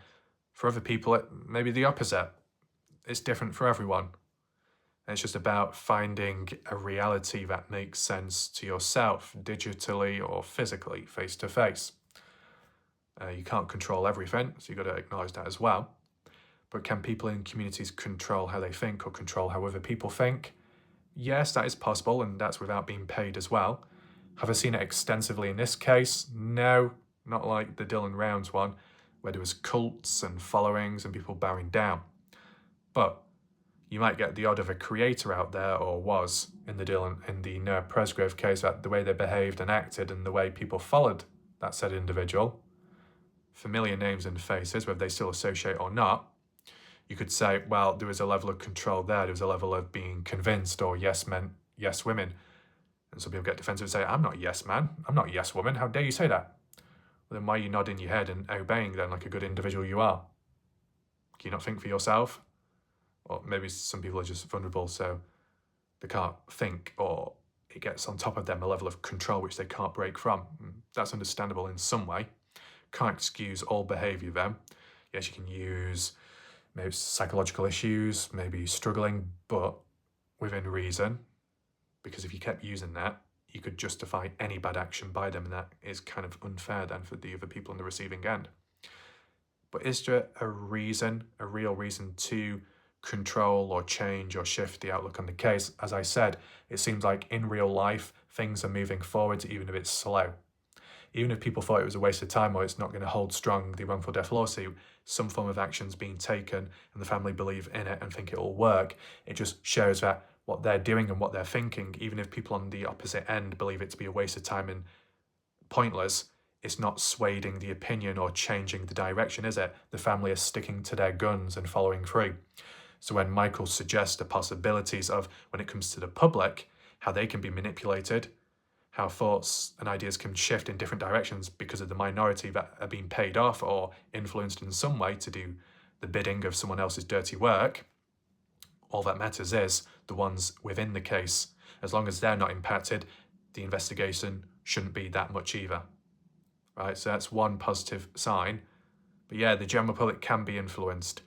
for other people, it may be the opposite. It's different for everyone. And it's just about finding a reality that makes sense to yourself, digitally or physically, face to face. You can't control everything, so you've got to acknowledge that as well. But can people in communities control how they think or control how other people think? Yes, that is possible, and that's without being paid as well. Have I seen it extensively in this case? No, not like the Dylan Rounds one, where there was cults and followings and people bowing down. But you might get the odd of a creator out there, or was in the Noah Presgrove case, that the way they behaved and acted and the way people followed that said individual, familiar names and faces, whether they still associate or not, you could say, well, there was a level of control there was a level of being convinced, or yes men, yes women. And some people get defensive and say, I'm not yes man, I'm not yes woman, how dare you say that? Well, then why are you nodding your head and obeying then, like a good individual you are? Can you not think for yourself? Or maybe some people are just vulnerable, so they can't think, or it gets on top of them a level of control which they can't break from. That's understandable in some way. Can't excuse all behaviour then. Yes, you can use maybe psychological issues, maybe struggling, but within reason. Because if you kept using that, you could justify any bad action by them, and that is kind of unfair then for the other people on the receiving end. But is there a reason, a real reason to control or change or shift the outlook on the case? As I said, it seems like in real life, things are moving forward, even if it's slow. Even if people thought it was a waste of time or it's not going to hold strong, the wrongful death lawsuit, some form of action's being taken and the family believe in it and think it will work. It just shows that what they're doing and what they're thinking, even if people on the opposite end believe it to be a waste of time and pointless, it's not swaying the opinion or changing the direction, is it? The family is sticking to their guns and following through. So when Michael suggests the possibilities of, when it comes to the public, how they can be manipulated, how thoughts and ideas can shift in different directions because of the minority that are being paid off or influenced in some way to do the bidding of someone else's dirty work, all that matters is the ones within the case. As long as they're not impacted, the investigation shouldn't be that much either. Right, so that's one positive sign. But yeah, the general public can be influenced.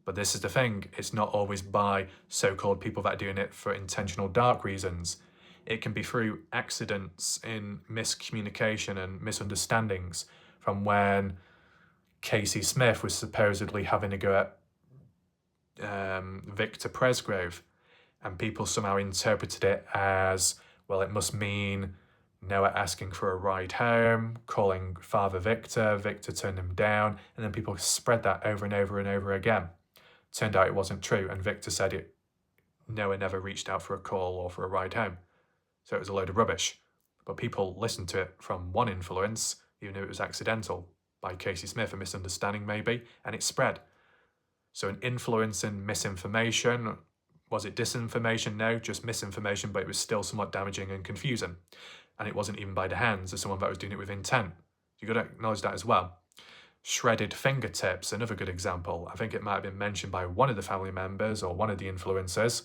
But this is the thing, it's not always by so-called people that are doing it for intentional dark reasons. It can be through accidents in miscommunication and misunderstandings, from when Casey Smith was supposedly having a go at Victor Presgrove, and people somehow interpreted it as, well, it must mean Noah asking for a ride home, calling Father Victor, Victor turned him down, and then people spread that over and over and over again. Turned out it wasn't true, and Victor said Noah never reached out for a call or for a ride home. So it was a load of rubbish. But people listened to it from one influence, even if it was accidental, by Casey Smith, a misunderstanding maybe, and it spread. So an influence in misinformation. Was it disinformation? No, just misinformation, but it was still somewhat damaging and confusing. And it wasn't even by the hands of someone that was doing it with intent. You've got to acknowledge that as well. Shredded fingertips, another good example. I think it might have been mentioned by one of the family members or one of the influencers,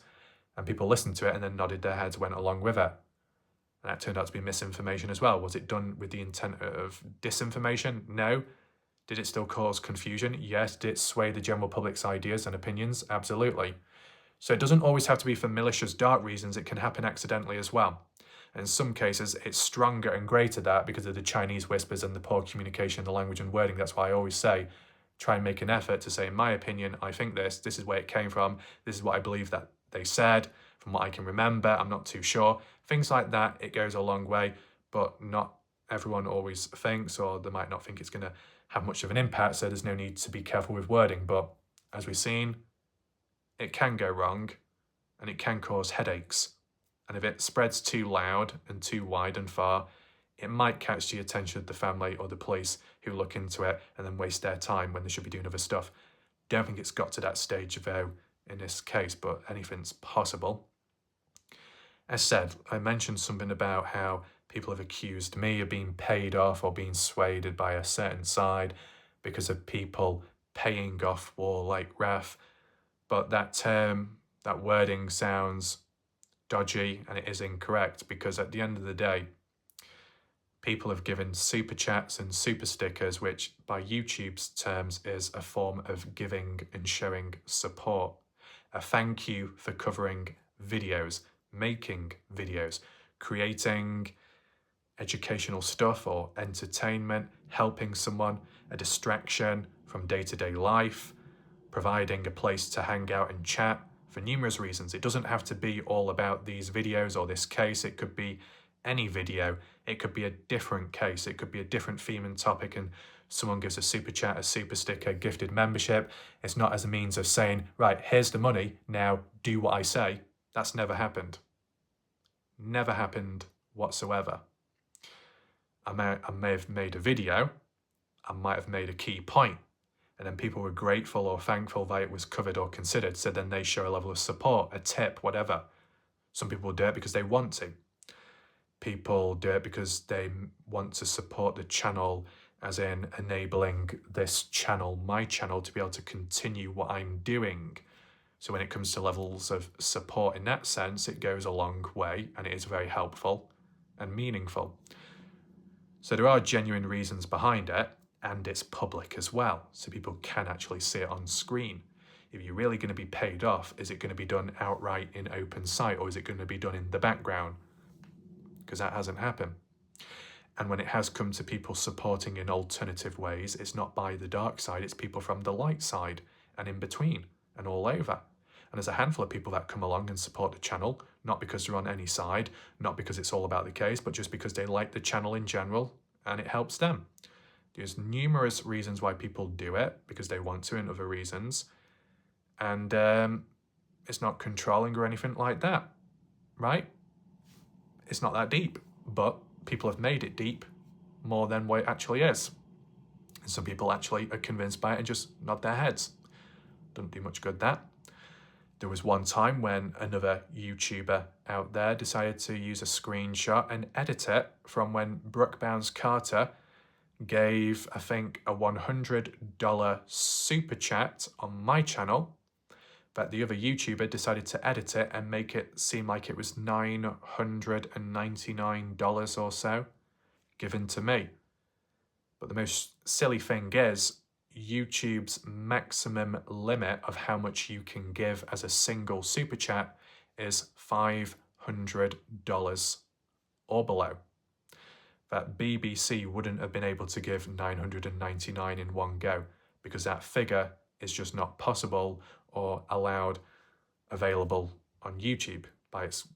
and people listened to it and then nodded their heads, went along with it. And that turned out to be misinformation as well. Was it done with the intent of disinformation? No. Did it still cause confusion? Yes. Did it sway the general public's ideas and opinions? Absolutely. So it doesn't always have to be for malicious, dark reasons. It can happen accidentally as well. And in some cases, it's stronger and greater that because of the Chinese whispers and the poor communication, the language and wording. That's why I always say, try and make an effort to say, in my opinion, I think this is where it came from, this is what I believe that they said, from what I can remember, I'm not too sure. Things like that, it goes a long way, but not everyone always thinks, or they might not think it's going to have much of an impact, so there's no need to be careful with wording. But as we've seen, it can go wrong, and it can cause headaches. And if it spreads too loud and too wide and far, it might catch the attention of the family or the police who look into it and then waste their time when they should be doing other stuff. Don't think it's got to that stage though in this case, but anything's possible. As said, I mentioned something about how people have accused me of being paid off or being swayed by a certain side because of people paying off warlike wrath. But that term, that wording sounds dodgy, and it is incorrect, because at the end of the day, people have given super chats and super stickers, which by YouTube's terms is a form of giving and showing support. A thank you for covering videos, making videos, creating educational stuff or entertainment, helping someone, a distraction from day-to-day life, providing a place to hang out and chat for numerous reasons. It doesn't have to be all about these videos or this case. It could be any video. It could be a different case. It could be a different theme and topic, and someone gives a super chat, a super sticker, gifted membership. It's not as a means of saying, right, here's the money, now do what I say. That's never happened. Never happened whatsoever. I may have made a video, I might have made a key point, and then people were grateful or thankful that it was covered or considered, so then they show a level of support, a tip, whatever. Some people do it because they want to. People do it because they want to support the channel, as in enabling this channel, my channel, to be able to continue what I'm doing. So when it comes to levels of support in that sense, it goes a long way, and it is very helpful and meaningful. So there are genuine reasons behind it, and it's public as well, so people can actually see it on screen. If you're really going to be paid off, is it going to be done outright in open sight, or is it going to be done in the background? Because that hasn't happened. And when it has come to people supporting in alternative ways, it's not by the dark side, it's people from the light side and in between and all over. And there's a handful of people that come along and support the channel, not because they're on any side, not because it's all about the case, but just because they like the channel in general and it helps them. There's numerous reasons why people do it, because they want to and other reasons. And it's not controlling or anything like that, right? It's not that deep, but people have made it deep more than what it actually is. And some people actually are convinced by it and just nod their heads. Doesn't do much good, that. There was one time when another YouTuber out there decided to use a screenshot and edit it from when Brooke Bounds Carter gave, I think, a $100 super chat on my channel, but the other YouTuber decided to edit it and make it seem like it was $999 or so given to me. But the most silly thing is, YouTube's maximum limit of how much you can give as a single super chat is $500 or below. That BBC wouldn't have been able to give $999 in one go, because that figure is just not possible or allowed available on YouTube by its,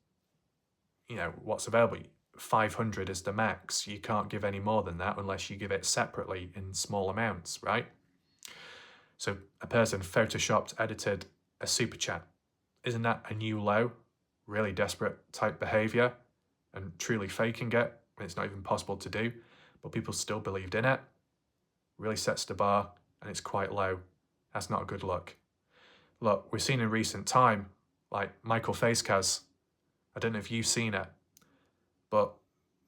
what's available. 500 is the max. You can't give any more than that unless you give it separately in small amounts, right? So a person photoshopped, edited a super chat. Isn't that a new low? Really desperate type behavior and truly faking it. It's not even possible to do, but people still believed in it. Really sets the bar, and it's quite low. That's not a good look. Look, we've seen in recent time, like Michael Facecas. I don't know if you've seen it, but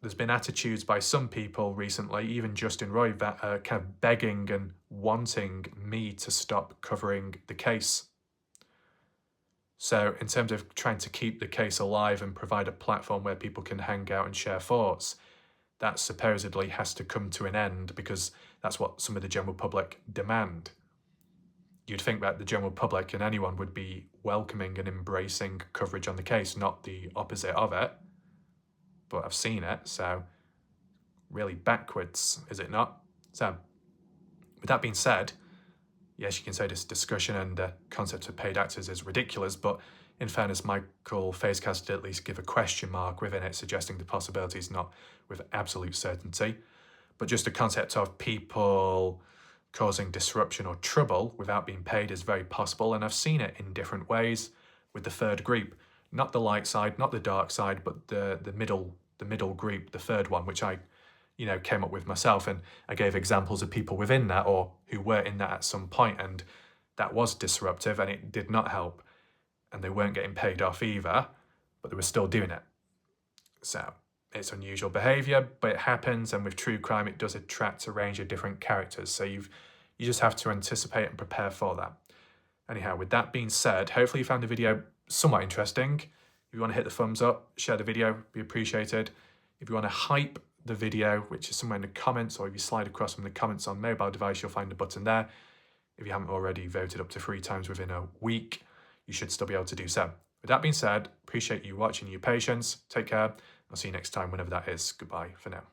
there's been attitudes by some people recently, even Justin Roy, that are kind of begging and wanting me to stop covering the case. So in terms of trying to keep the case alive and provide a platform where people can hang out and share thoughts, that supposedly has to come to an end, because that's what some of the general public demand. You'd think that the general public and anyone would be welcoming and embracing coverage on the case, not the opposite of it. But I've seen it, so really backwards, is it not? So, with that being said, yes, you can say this discussion and the concept of paid actors is ridiculous, but in fairness, Michael Facecast did at least give a question mark within it, suggesting the possibilities, not with absolute certainty. But just the concept of people causing disruption or trouble without being paid is very possible, and I've seen it in different ways with the third group. Not the light side, not the dark side, but the middle group, the third one, which I came up with myself, and I gave examples of people within that or who were in that at some point, and that was disruptive and it did not help, and they weren't getting paid off either, but they were still doing it. So it's unusual behavior, but it happens, and with true crime it does attract a range of different characters, so you just have to anticipate and prepare for that. Anyhow, with that being said, hopefully you found the video somewhat interesting. If you want to hit the thumbs up, share the video, be appreciated. If you want to hype the video, which is somewhere in the comments, or if you slide across from the comments on mobile device, you'll find the button there. If you haven't already voted up to 3 times within a week, you should still be able to do so. With that being said, appreciate you watching and your patience. Take care. I'll see you next time, whenever that is. Goodbye for now.